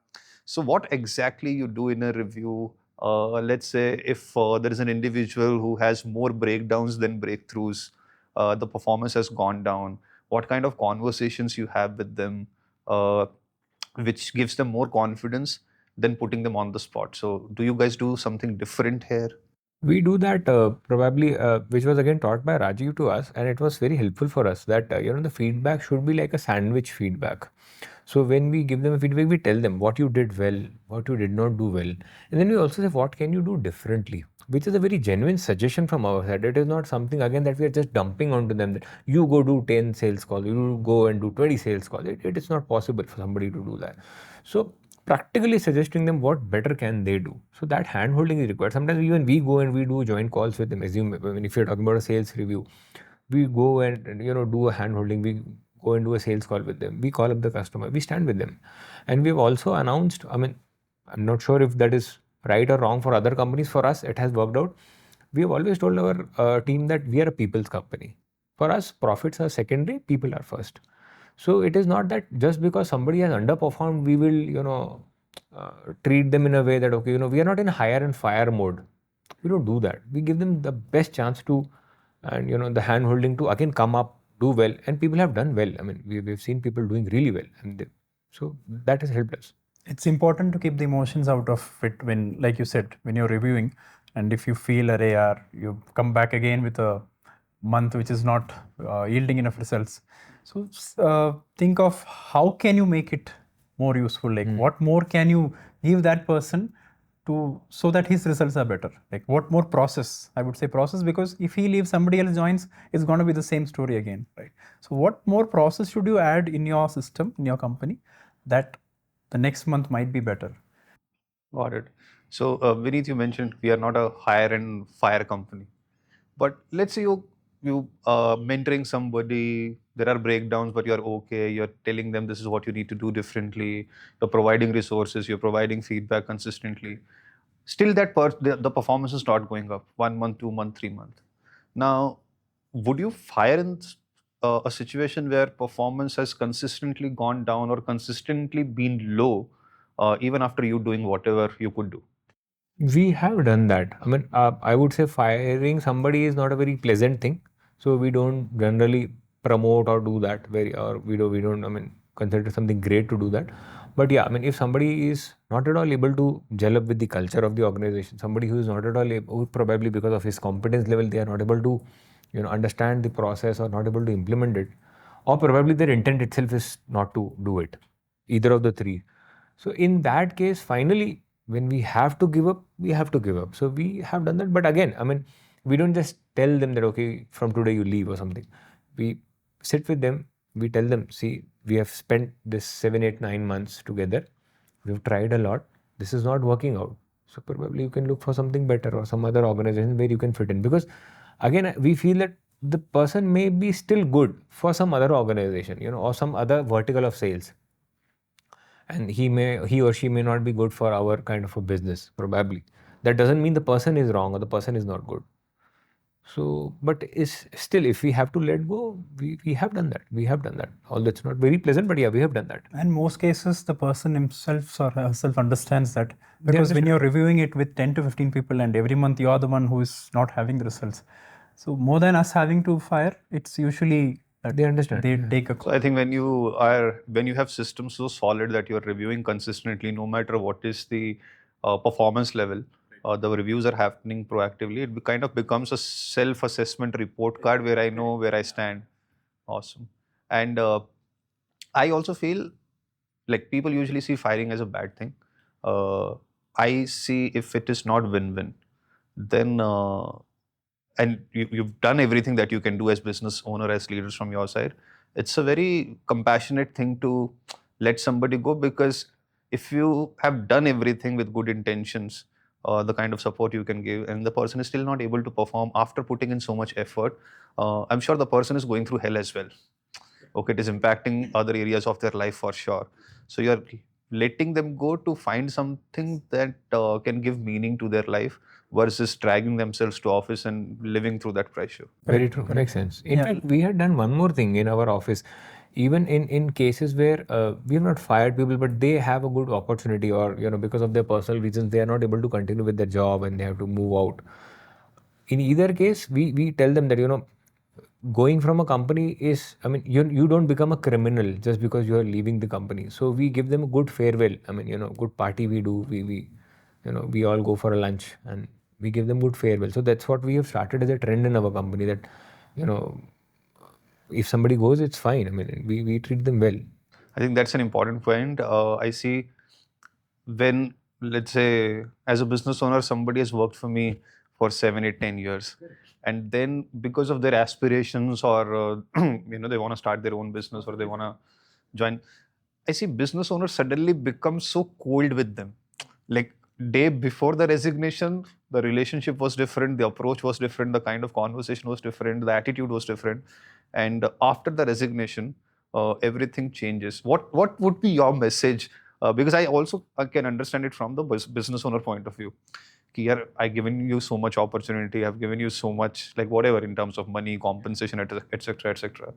So what exactly you do in a review Let's say if there is an individual who has more breakdowns than breakthroughs, the performance has gone down, what kind of conversations you have with them, which gives them more confidence than putting them on the spot. So do you guys do something different here? We do that probably, which was again taught by Rajiv to us, and it was very helpful for us that the feedback should be like a sandwich feedback. So when we give them a feedback, we tell them what you did well, what you did not do well, and then we also say what can you do differently, which is a very genuine suggestion from our side. It is not something again that we are just dumping onto them that you go do 10 sales calls, you go and do 20 sales calls. It is not possible for somebody to do that. So practically suggesting them what better can they do. So that hand holding is required. Sometimes even we go and we do joint calls with them. Assume if you're talking about a sales review, we go and do a hand holding. We go and do a sales call with them. We call up the customer. We stand with them, and we've also announced. I mean, I'm not sure if that is right or wrong for other companies. For us, it has worked out. We have always told our team that we are a people's company. For us, profits are secondary, people are first. So it is not that just because somebody has underperformed, we will, treat them in a way that, okay, we are not in hire and fire mode. We don't do that. We give them the best chance to, and, the hand holding to again come up, do well. And people have done well. I mean, we've seen people doing really well. So that has helped us. It's important to keep the emotions out of it when, like you said, when you're reviewing, and if you feel you come back again with a month which is not yielding enough results. So think of how can you make it more useful, like what more can you give that person so that his results are better, like what more process, I would say process, because if he leaves, somebody else joins, it's going to be the same story again, right? So what more process should you add in your system, in your company, that the next month might be better? Got it. So, Vineet, you mentioned we are not a hire and fire company, but let's say you mentoring somebody. There are breakdowns, but you're okay. You're telling them this is what you need to do differently. You're providing resources. You're providing feedback consistently. Still, the performance is not going up. 1 month, 2 month, 3 month. Now, would you fire in a situation where performance has consistently gone down or consistently been low, even after you doing whatever you could do? We have done that. I mean, I would say firing somebody is not a very pleasant thing. So we don't generally promote or do that we don't, I mean, consider it something great to do that. But yeah, I mean, if somebody is not at all able to gel up with the culture of the organization, somebody who is not at all able, who probably because of his competence level, they are not able to, understand the process or not able to implement it, or probably their intent itself is not to do it, either of the three. So in that case, finally, when we have to give up, we have to give up. So we have done that. But again, I mean, we don't just tell them that, okay, from today you leave or something. We sit with them, we tell them, see, we have spent this 7, 8, 9 months together. We've tried a lot. This is not working out. So probably you can look for something better or some other organization where you can fit in. Because again, we feel that the person may be still good for some other organization, or some other vertical of sales, and he or she may not be good for our kind of a business, probably. That doesn't mean the person is wrong or the person is not good. So, but is still, if we have to let go, we have done that. We have done that. Although it's not very pleasant, but yeah, we have done that. And most cases, the person himself or herself understands that, because when you're reviewing it with 10 to 15 people and every month you're the one who is not having the results. So more than us having to fire, it's usually that They understand. They take a. So I think when you have systems so solid that you're reviewing consistently, no matter what is the performance level, the reviews are happening proactively. It kind of becomes a self-assessment report card where I know where I stand. Awesome. And I also feel like people usually see firing as a bad thing. I see if it is not win-win, then and you've done everything that you can do as business owner, as leaders from your side, it's a very compassionate thing to let somebody go, because if you have done everything with good intentions, the kind of support you can give, and the person is still not able to perform after putting in so much effort, I'm sure the person is going through hell as well. Okay, it is impacting other areas of their life for sure. So you're letting them go to find something that can give meaning to their life versus dragging themselves to office and living through that pressure. Very true. Makes sense. In fact, we had done one more thing in our office. even in cases where we have not fired people, but they have a good opportunity, or because of their personal reasons they are not able to continue with their job and they have to move out. In either case, we tell them that going from a company is, I mean, you don't become a criminal just because you are leaving the company. So we give them a good farewell. I mean, good party we do. We all go for a lunch and we give them good farewell. So that's what we have started as a trend in our company, that you know if somebody goes, it's fine. I mean, we treat them well. I think that's an important point. I see when, let's say, as a business owner, somebody has worked for me for 7, 8, 10 years. And then because of their aspirations, or, they want to start their own business, or they want to join, I see business owners suddenly become so cold with them. Like, day before the resignation, the relationship was different, the approach was different, the kind of conversation was different, the attitude was different. And after the resignation, everything changes. What would be your message? Because I also can understand it from the business owner point of view. Here, I've given you so much opportunity, I've given you so much, like whatever, in terms of money, compensation, etc., etc.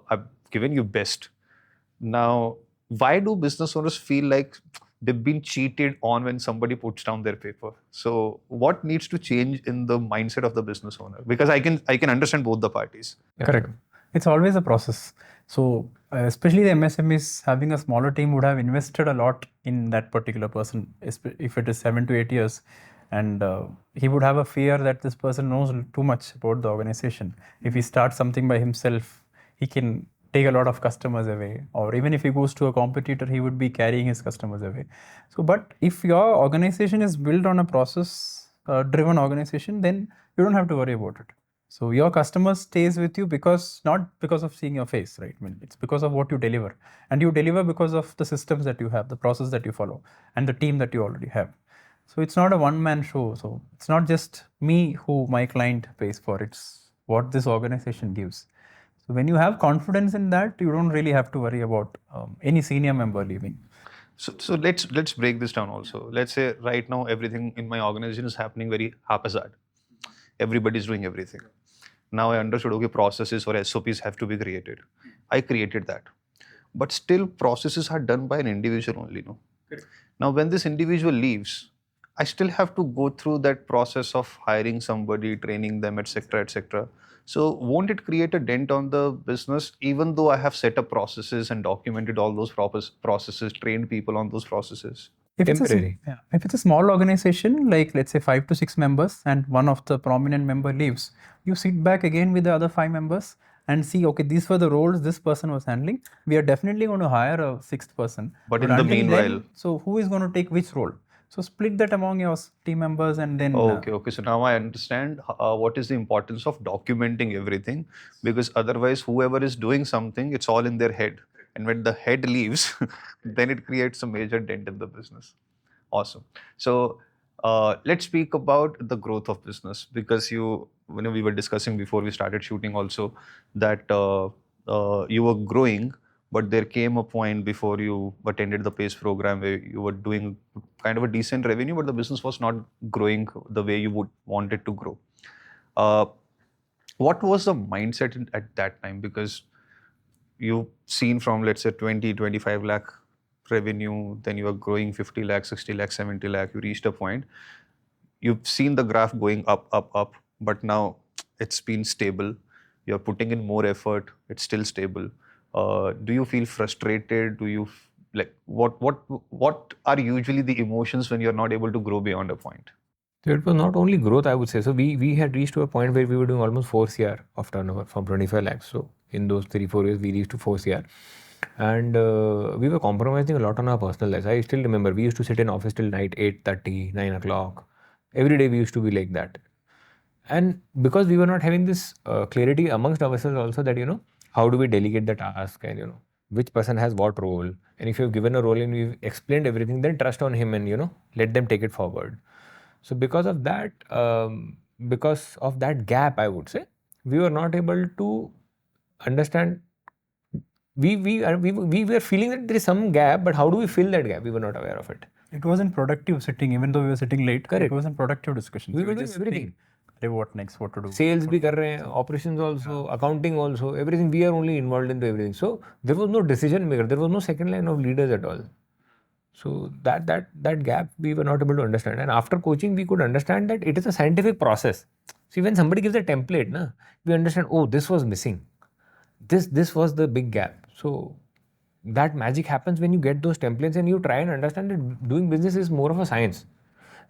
I've given you best. Now, why do business owners feel like they've been cheated on when somebody puts down their paper? So, what needs to change in the mindset of the business owner? Because I can understand both the parties. Correct. It's always a process. So, especially the MSMEs having a smaller team would have invested a lot in that particular person, if it is 7 to 8 years. And he would have a fear that this person knows too much about the organization. If he starts something by himself, he can take a lot of customers away. Or even if he goes to a competitor, he would be carrying his customers away. So, but if your organization is built on a process driven organization, then you don't have to worry about it. So your customer stays with you not because of seeing your face, right? I mean, it's because of what you deliver, and you deliver because of the systems that you have, the process that you follow, and the team that you already have. So it's not a one-man show. So it's not just me who my client pays for. It's what this organization gives. So when you have confidence in that, you don't really have to worry about any senior member leaving. So let's break this down also. Let's say right now everything in my organization is happening very haphazard. Everybody's doing everything. Now I understood, okay, processes or SOPs have to be created. I created that. But still processes are done by an individual only, no? Now when this individual leaves, I still have to go through that process of hiring somebody, training them, etc., etc. So won't it create a dent on the business, even though I have set up processes and documented all those processes, trained people on those processes? If Temporary. if it's a small organization, like let's say 5 to 6 members, and one of the prominent member leaves, you sit back again with the other 5 members and see, okay, these were the roles this person was handling. We are definitely going to hire a 6th person. But in the until meanwhile, then, so who is going to take which role? So split that among your team members, and then okay. So now I understand what is the importance of documenting everything, because otherwise, whoever is doing something, it's all in their head. And when the head leaves, then it creates a major dent in the business. Awesome. So let's speak about the growth of business, because when we were discussing before we started shooting also that you were growing, but there came a point before you attended the PACE program where you were doing kind of a decent revenue, but the business was not growing the way you would want it to grow. What was the mindset at that time? Because you've seen from, let's say, 20, 25 lakh revenue, then you are growing 50 lakh, 60 lakh, 70 lakh, you reached a point. You've seen the graph going up, up, up, but now it's been stable. You're putting in more effort, it's still stable. Do you feel frustrated? Do you like what are usually the emotions when you're not able to grow beyond a point? So it was not only growth, I would say. So we had reached to a point where we were doing almost 4 CR of turnover from 25 lakhs. So in those 3-4 years, we reached to 4 CR. And we were compromising a lot on our personal lives. I still remember we used to sit in office till night, 8:30, 9 o'clock. Every day we used to be like that. And because we were not having this clarity amongst ourselves also, that, how do we delegate the task, and, which person has what role. And if you've given a role and we've explained everything, then trust on him and, let them take it forward. So because of that gap, I would say, we were not able to understand. We were feeling that there is some gap, but how do we fill that gap? We were not aware of it. it wasn't productive sitting, even though we were sitting late. Correct. It wasn't productive discussion. We were doing everything. what next, what to do. Sales bhi kar rahe hain, operations also, accounting also, everything. We are only involved into everything. So there was no decision maker. There was no second line of leaders at all. So that gap we were not able to understand. And after coaching, we could understand that it is a scientific process. See, when somebody gives a template, we understand, oh, this was missing. This was the big gap. So that magic happens when you get those templates and you try and understand that doing business is more of a science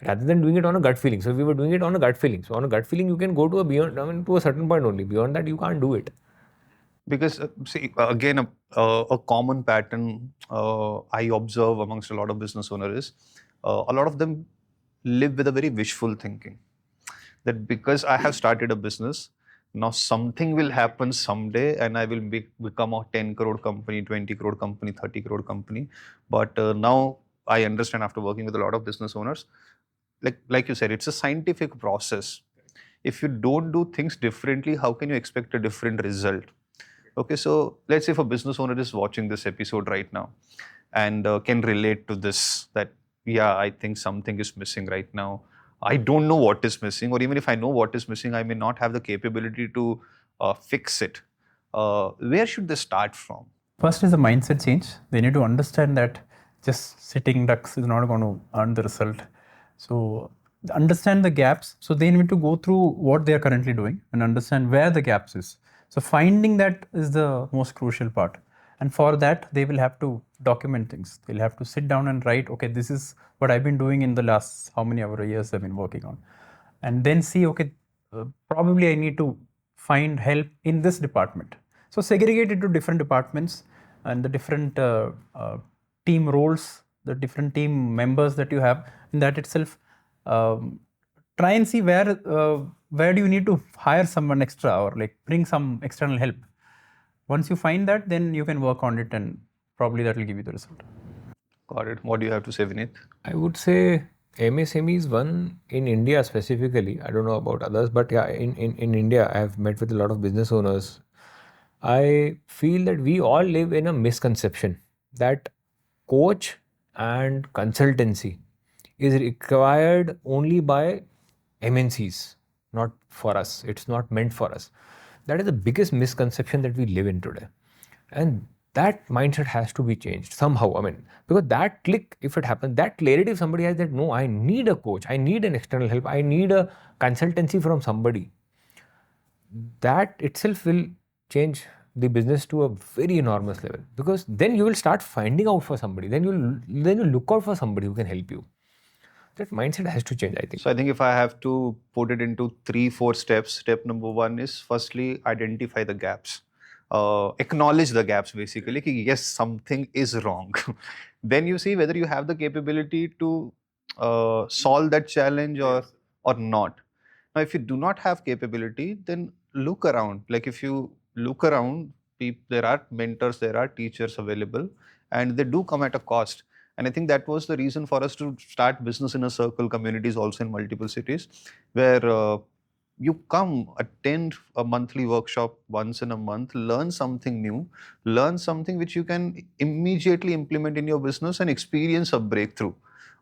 rather than doing it on a gut feeling. So we were doing it on a gut feeling. So on a gut feeling, you can go to a beyond, to a certain point only. Beyond that, you can't do it. Because see, again, a common pattern I observe amongst a lot of business owners is a lot of them live with a very wishful thinking that because I have started a business, now something will happen someday and I will become a 10 crore company, 20 crore company, 30 crore company. But now I understand after working with a lot of business owners, like you said, it's a scientific process. If you don't do things differently, how can you expect a different result? Okay, so let's say if a business owner is watching this episode right now and can relate to this, that yeah, I think something is missing right now. I don't know what is missing, or even if I know what is missing, I may not have the capability to fix it. Where should they start from? First is a mindset change. They need to understand that just sitting ducks is not going to earn the result. So understand the gaps. So they need to go through what they are currently doing and understand where the gaps is. So finding that is the most crucial part. And for that, they will have to document things. They'll have to sit down and write, okay, this is what I've been doing in the last how many ever years I've been working on. And then see, okay, probably I need to find help in this department. So segregate it to different departments and the different team roles, the different team members that you have. In that itself, try and see where do you need to hire someone extra or like bring some external help. Once you find that, then you can work on it and probably that will give you the result. Got it. What do you have to say, Vineet? I would say MSME is one in India specifically. I don't know about others, but yeah, in India, I have met with a lot of business owners. I feel that we all live in a misconception that coach and consultancy is required only by MNCs, not for us. It's not meant for us. That is the biggest misconception that we live in today. And that mindset has to be changed somehow. I mean, because that click, if it happens, that clarity, if somebody has that, no, I need a coach, I need an external help, I need a consultancy from somebody, that itself will change the business to a very enormous level, because then you will start finding out for somebody, then you look out for somebody who can help you. That mindset has to change, I think. So I think if I have to put it into 3-4 steps, step number 1 is firstly identify the gaps. Acknowledge the gaps basically. Yes, something is wrong. Then you see whether you have the capability to solve that challenge or not. Now, if you do not have capability, then look around. Like if you look around, there are mentors, there are teachers available, and they do come at a cost. And I think that was the reason for us to start business in a circle communities also in multiple cities, where you come attend a monthly workshop once in a month, learn something new, learn something which you can immediately implement in your business and experience a breakthrough.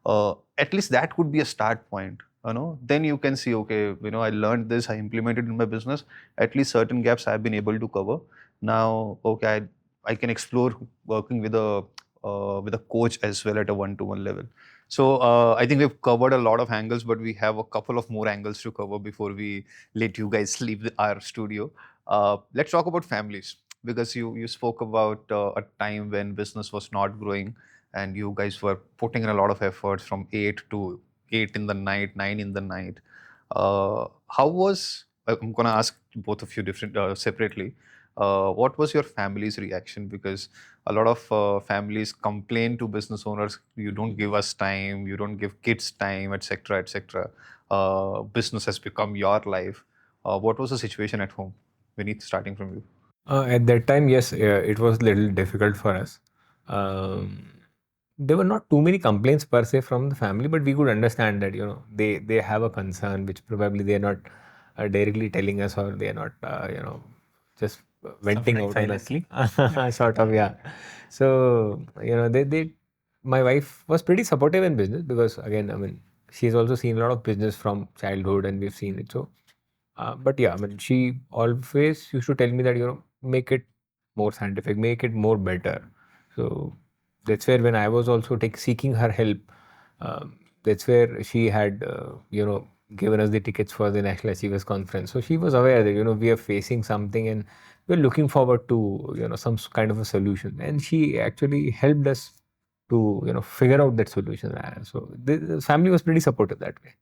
At least that could be a start point. Then you can see, okay, I learned this, I implemented in my business, at least certain gaps I've been able to cover. Now, okay, I can explore working with a coach as well at a one-to-one level. So I think we've covered a lot of angles, but we have a couple of more angles to cover before we let you guys leave our studio. Let's talk about families, because you spoke about a time when business was not growing and you guys were putting in a lot of efforts from 8 in the night, 9 in the night. How was, I'm going to ask both of you separately, what was your family's reaction? Because a lot of families complain to business owners, you don't give us time, you don't give kids time, etc., etc. Business has become your life. What was the situation at home? Vineet, starting from you. At that time, yes, it was a little difficult for us. There were not too many complaints per se from the family, but we could understand that they have a concern which probably they are not directly telling us, or they are not just venting out silently. sort of, yeah. So they my wife was pretty supportive in business, because again, I mean, she's also seen a lot of business from childhood and we've seen it. So But yeah, I mean, she always used to tell me that, make it more scientific, make it more better. So that's where when I was also seeking her help, that's where she had, given us the tickets for the National Achievers Conference. So she was aware that, we are facing something and we're looking forward to, some kind of a solution. And she actually helped us to, figure out that solution. So the family was pretty supportive that way.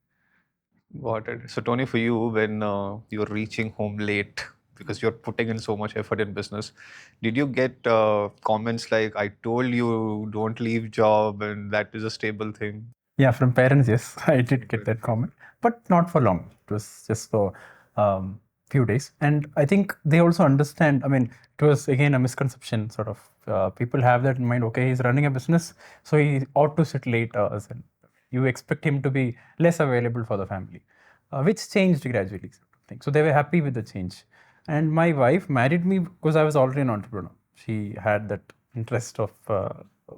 Got it. So, Tony, for you, when you're reaching home late because you're putting in so much effort in business, did you get comments like, I told you don't leave job and that is a stable thing? Yeah, from parents, yes, I did get that comment, but not for long. It was just for few days, and I think they also understand. I mean, it was again a misconception. Sort of people have that in mind. Okay, he's running a business, so he ought to sit late hours, and you expect him to be less available for the family, which changed gradually. Sort of thing. So they were happy with the change, and my wife married me because I was already an entrepreneur. She had that interest of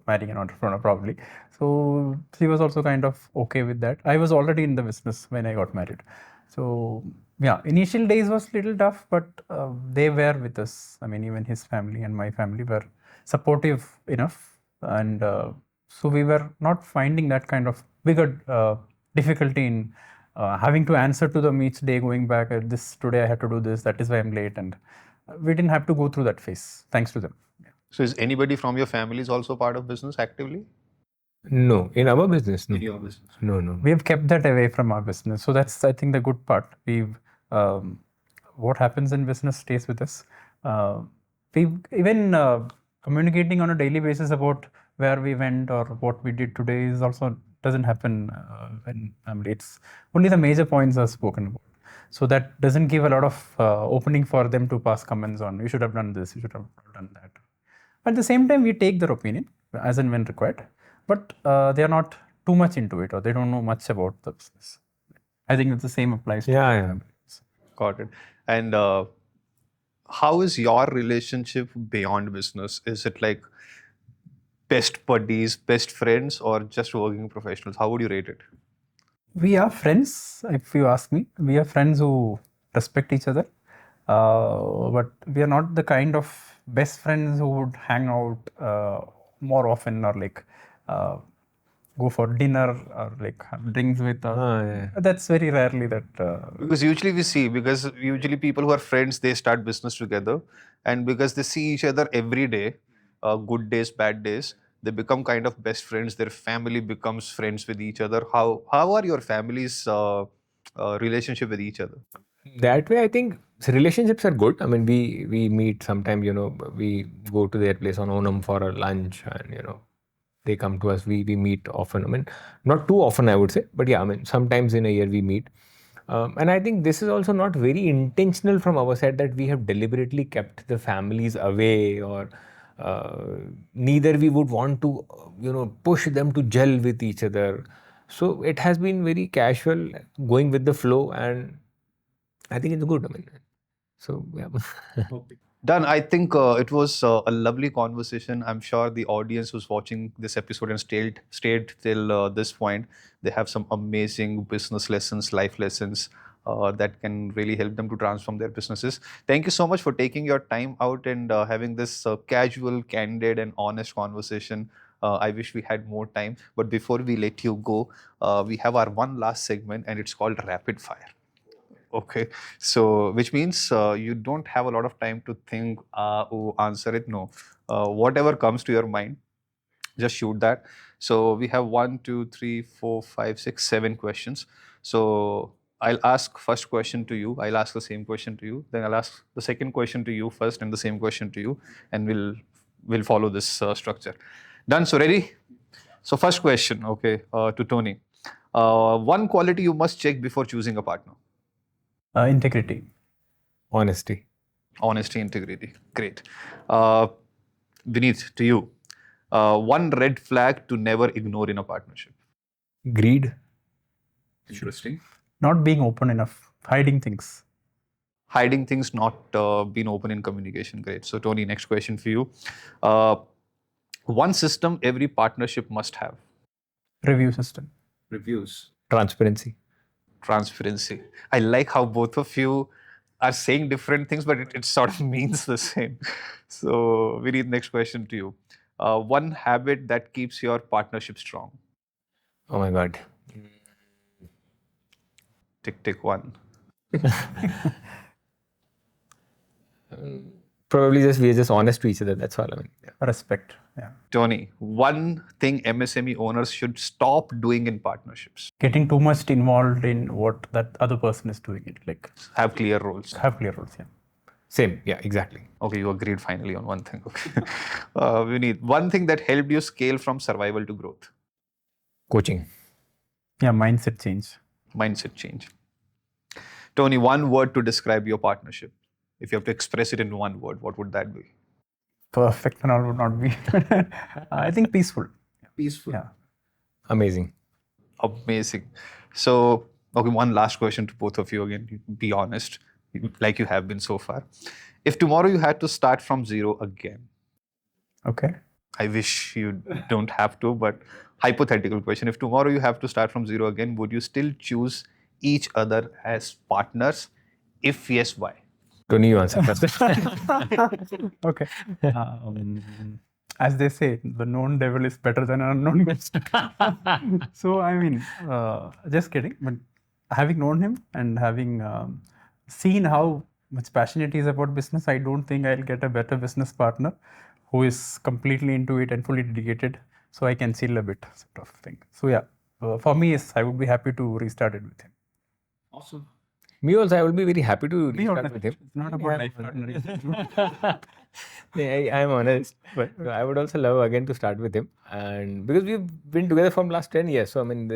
marrying an entrepreneur probably, so she was also kind of okay with that. I was already in the business when I got married, so yeah, initial days was little tough, but they were with us. I mean, even his family and my family were supportive enough, and so we were not finding that kind of bigger difficulty in having to answer to them each day, going back at this today I had to do this, that is why I'm late, and we didn't have to go through that phase thanks to them. So, is anybody from your family is also part of business actively? No, in our business, no. In your business? No. We have kept that away from our business, so that's I think the good part. We've what happens in business stays with us. We even communicating on a daily basis about where we went or what we did today is also doesn't happen when family. It's only the major points are spoken about. So that doesn't give a lot of opening for them to pass comments on. You should have done this. You should have done that. At the same time, we take their opinion as and when required, but they are not too much into it or they don't know much about the business. I think the same applies to Yeah. families. Got it. And how is your relationship beyond business? Is it like best buddies, best friends, or just working professionals? How would you rate it? We are friends, if you ask me. We are friends who respect each other, but we are not the kind of best friends who would hang out more often or like go for dinner or like have drinks with us. Yeah. That's very rarely that. Because usually we see, because usually people who are friends, they start business together, and because they see each other every day, good days, bad days, they become kind of best friends. Their family becomes friends with each other. How are your families' relationship with each other? That way, I think relationships are good. I mean, we meet sometimes. We go to their place on Onam for a lunch, and they come to us. We meet often. I mean, not too often, I would say, but yeah, I mean, sometimes in a year we meet. And I think this is also not very intentional from our side that we have deliberately kept the families away, or neither we would want to, push them to gel with each other. So it has been very casual, going with the flow, and I think it's good. I mean, so yeah. Done. I think it was a lovely conversation. I'm sure the audience who's watching this episode and stayed till this point, they have some amazing business lessons, life lessons that can really help them to transform their businesses. Thank you so much for taking your time out and having this casual, candid, and honest conversation. I wish we had more time, but before we let you go, we have our one last segment, and it's called Rapid Fire. Okay, so which means you don't have a lot of time to think, answer it. No, whatever comes to your mind, just shoot that. So we have 1, 2, 3, 4, 5, 6, 7 questions. So I'll ask first question to you. I'll ask the same question to you. Then I'll ask the second question to you first, and the same question to you, and we'll follow this structure. Done. So ready? So first question, okay, to Tony. One quality you must check before choosing a partner. Integrity. Honesty. Honesty, integrity. Great. Uh, Vineet, to you. One red flag to never ignore in a partnership. Greed. Interesting. Not being open enough, hiding things. Hiding things, not being open in communication. Great. So, Tony, next question for you. One system every partnership must have. Review system. Reviews. Transparency. Transparency. I like how both of you are saying different things, but it sort of means the same. So, Vineet, next question to you. One habit that keeps your partnership strong. Oh my God. Tick, tick, one. Probably just we're just honest to each other. That's all. I mean, yeah. Respect. Yeah. Tony, one thing MSME owners should stop doing in partnerships. Getting too much involved in what that other person is doing. It like Have clear roles. have clear rules. Yeah. Same. Yeah, exactly. Okay, you agreed finally on one thing. Okay. Vineet, one thing that helped you scale from survival to growth. Coaching. Yeah. Mindset change. Mindset change. Tony, one word to describe your partnership. If you have to express it in one word, what would that be? Perfect and all would not be. I think peaceful. Peaceful. Yeah. Amazing. Amazing. So, okay, one last question to both of you again. Be honest, like you have been so far. If tomorrow you had to start from zero again, Okay. I wish you don't have to, but hypothetical question. If tomorrow you have to start from zero again, would you still choose each other as partners? If yes, why? Tony, you answer first. Okay. As they say, the known devil is better than an unknown ghost. So, I mean, just kidding. But having known him and having seen how much passionate he is about business, I don't think I'll get a better business partner who is completely into it and fully dedicated. So I can chill a bit, sort of thing. So, yeah, for me, yes, I would be happy to restart it with him. Awesome. Me also, I will be very happy to Be restart honest. with him. It's not about life partner. I'm honest, but I would also love again to start with him, and because we've been together from last 10 years, so I mean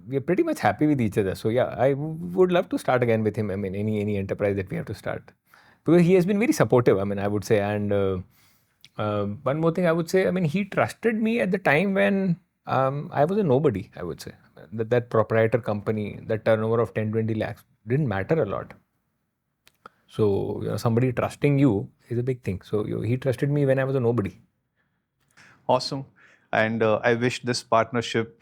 we are pretty much happy with each other. So yeah, I would love to start again with him. I mean any enterprise that we have to start, because he has been very supportive. I mean I would say, and one more thing I would say, I mean he trusted me at the time when I was a nobody. I would say that proprietor company, that turnover of 10-20 lakhs didn't matter a lot. So, somebody trusting you is a big thing. So, he trusted me when I was a nobody. Awesome. And I wish this partnership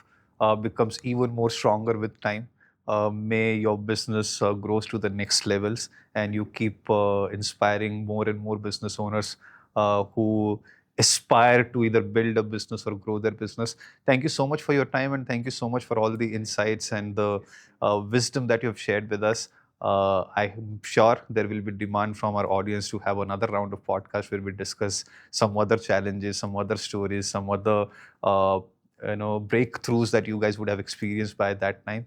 becomes even more stronger with time. May your business grows to the next levels and you keep inspiring more and more business owners who aspire to either build a business or grow their business. Thank you so much for your time and thank you so much for all the insights and the wisdom that you have shared with us. I'm sure there will be demand from our audience to have another round of podcast where we discuss some other challenges, some other stories, some other breakthroughs that you guys would have experienced by that time.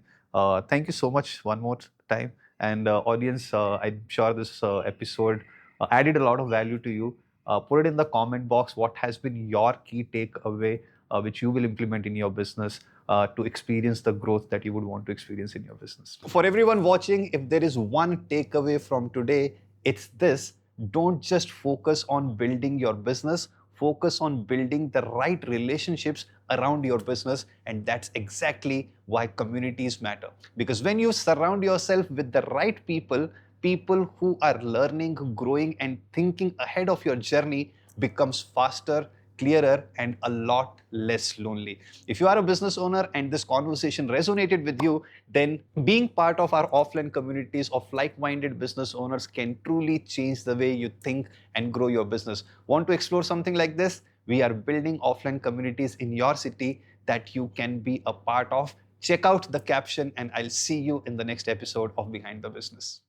Thank you so much one more time, and audience, I'm sure this episode added a lot of value to you. Put it in the comment box. What has been your key takeaway, which you will implement in your business to experience the growth that you would want to experience in your business? For everyone watching, if there is one takeaway from today, it's this: don't just focus on building your business. Focus on building the right relationships around your business, and that's exactly why communities matter. Because when you surround yourself with the right people, people who are learning, growing, and thinking ahead of your journey becomes faster, clearer, and a lot less lonely. If you are a business owner and this conversation resonated with you, then being part of our offline communities of like-minded business owners can truly change the way you think and grow your business. Want to explore something like this? We are building offline communities in your city that you can be a part of. Check out the caption and I'll see you in the next episode of Behind the Business.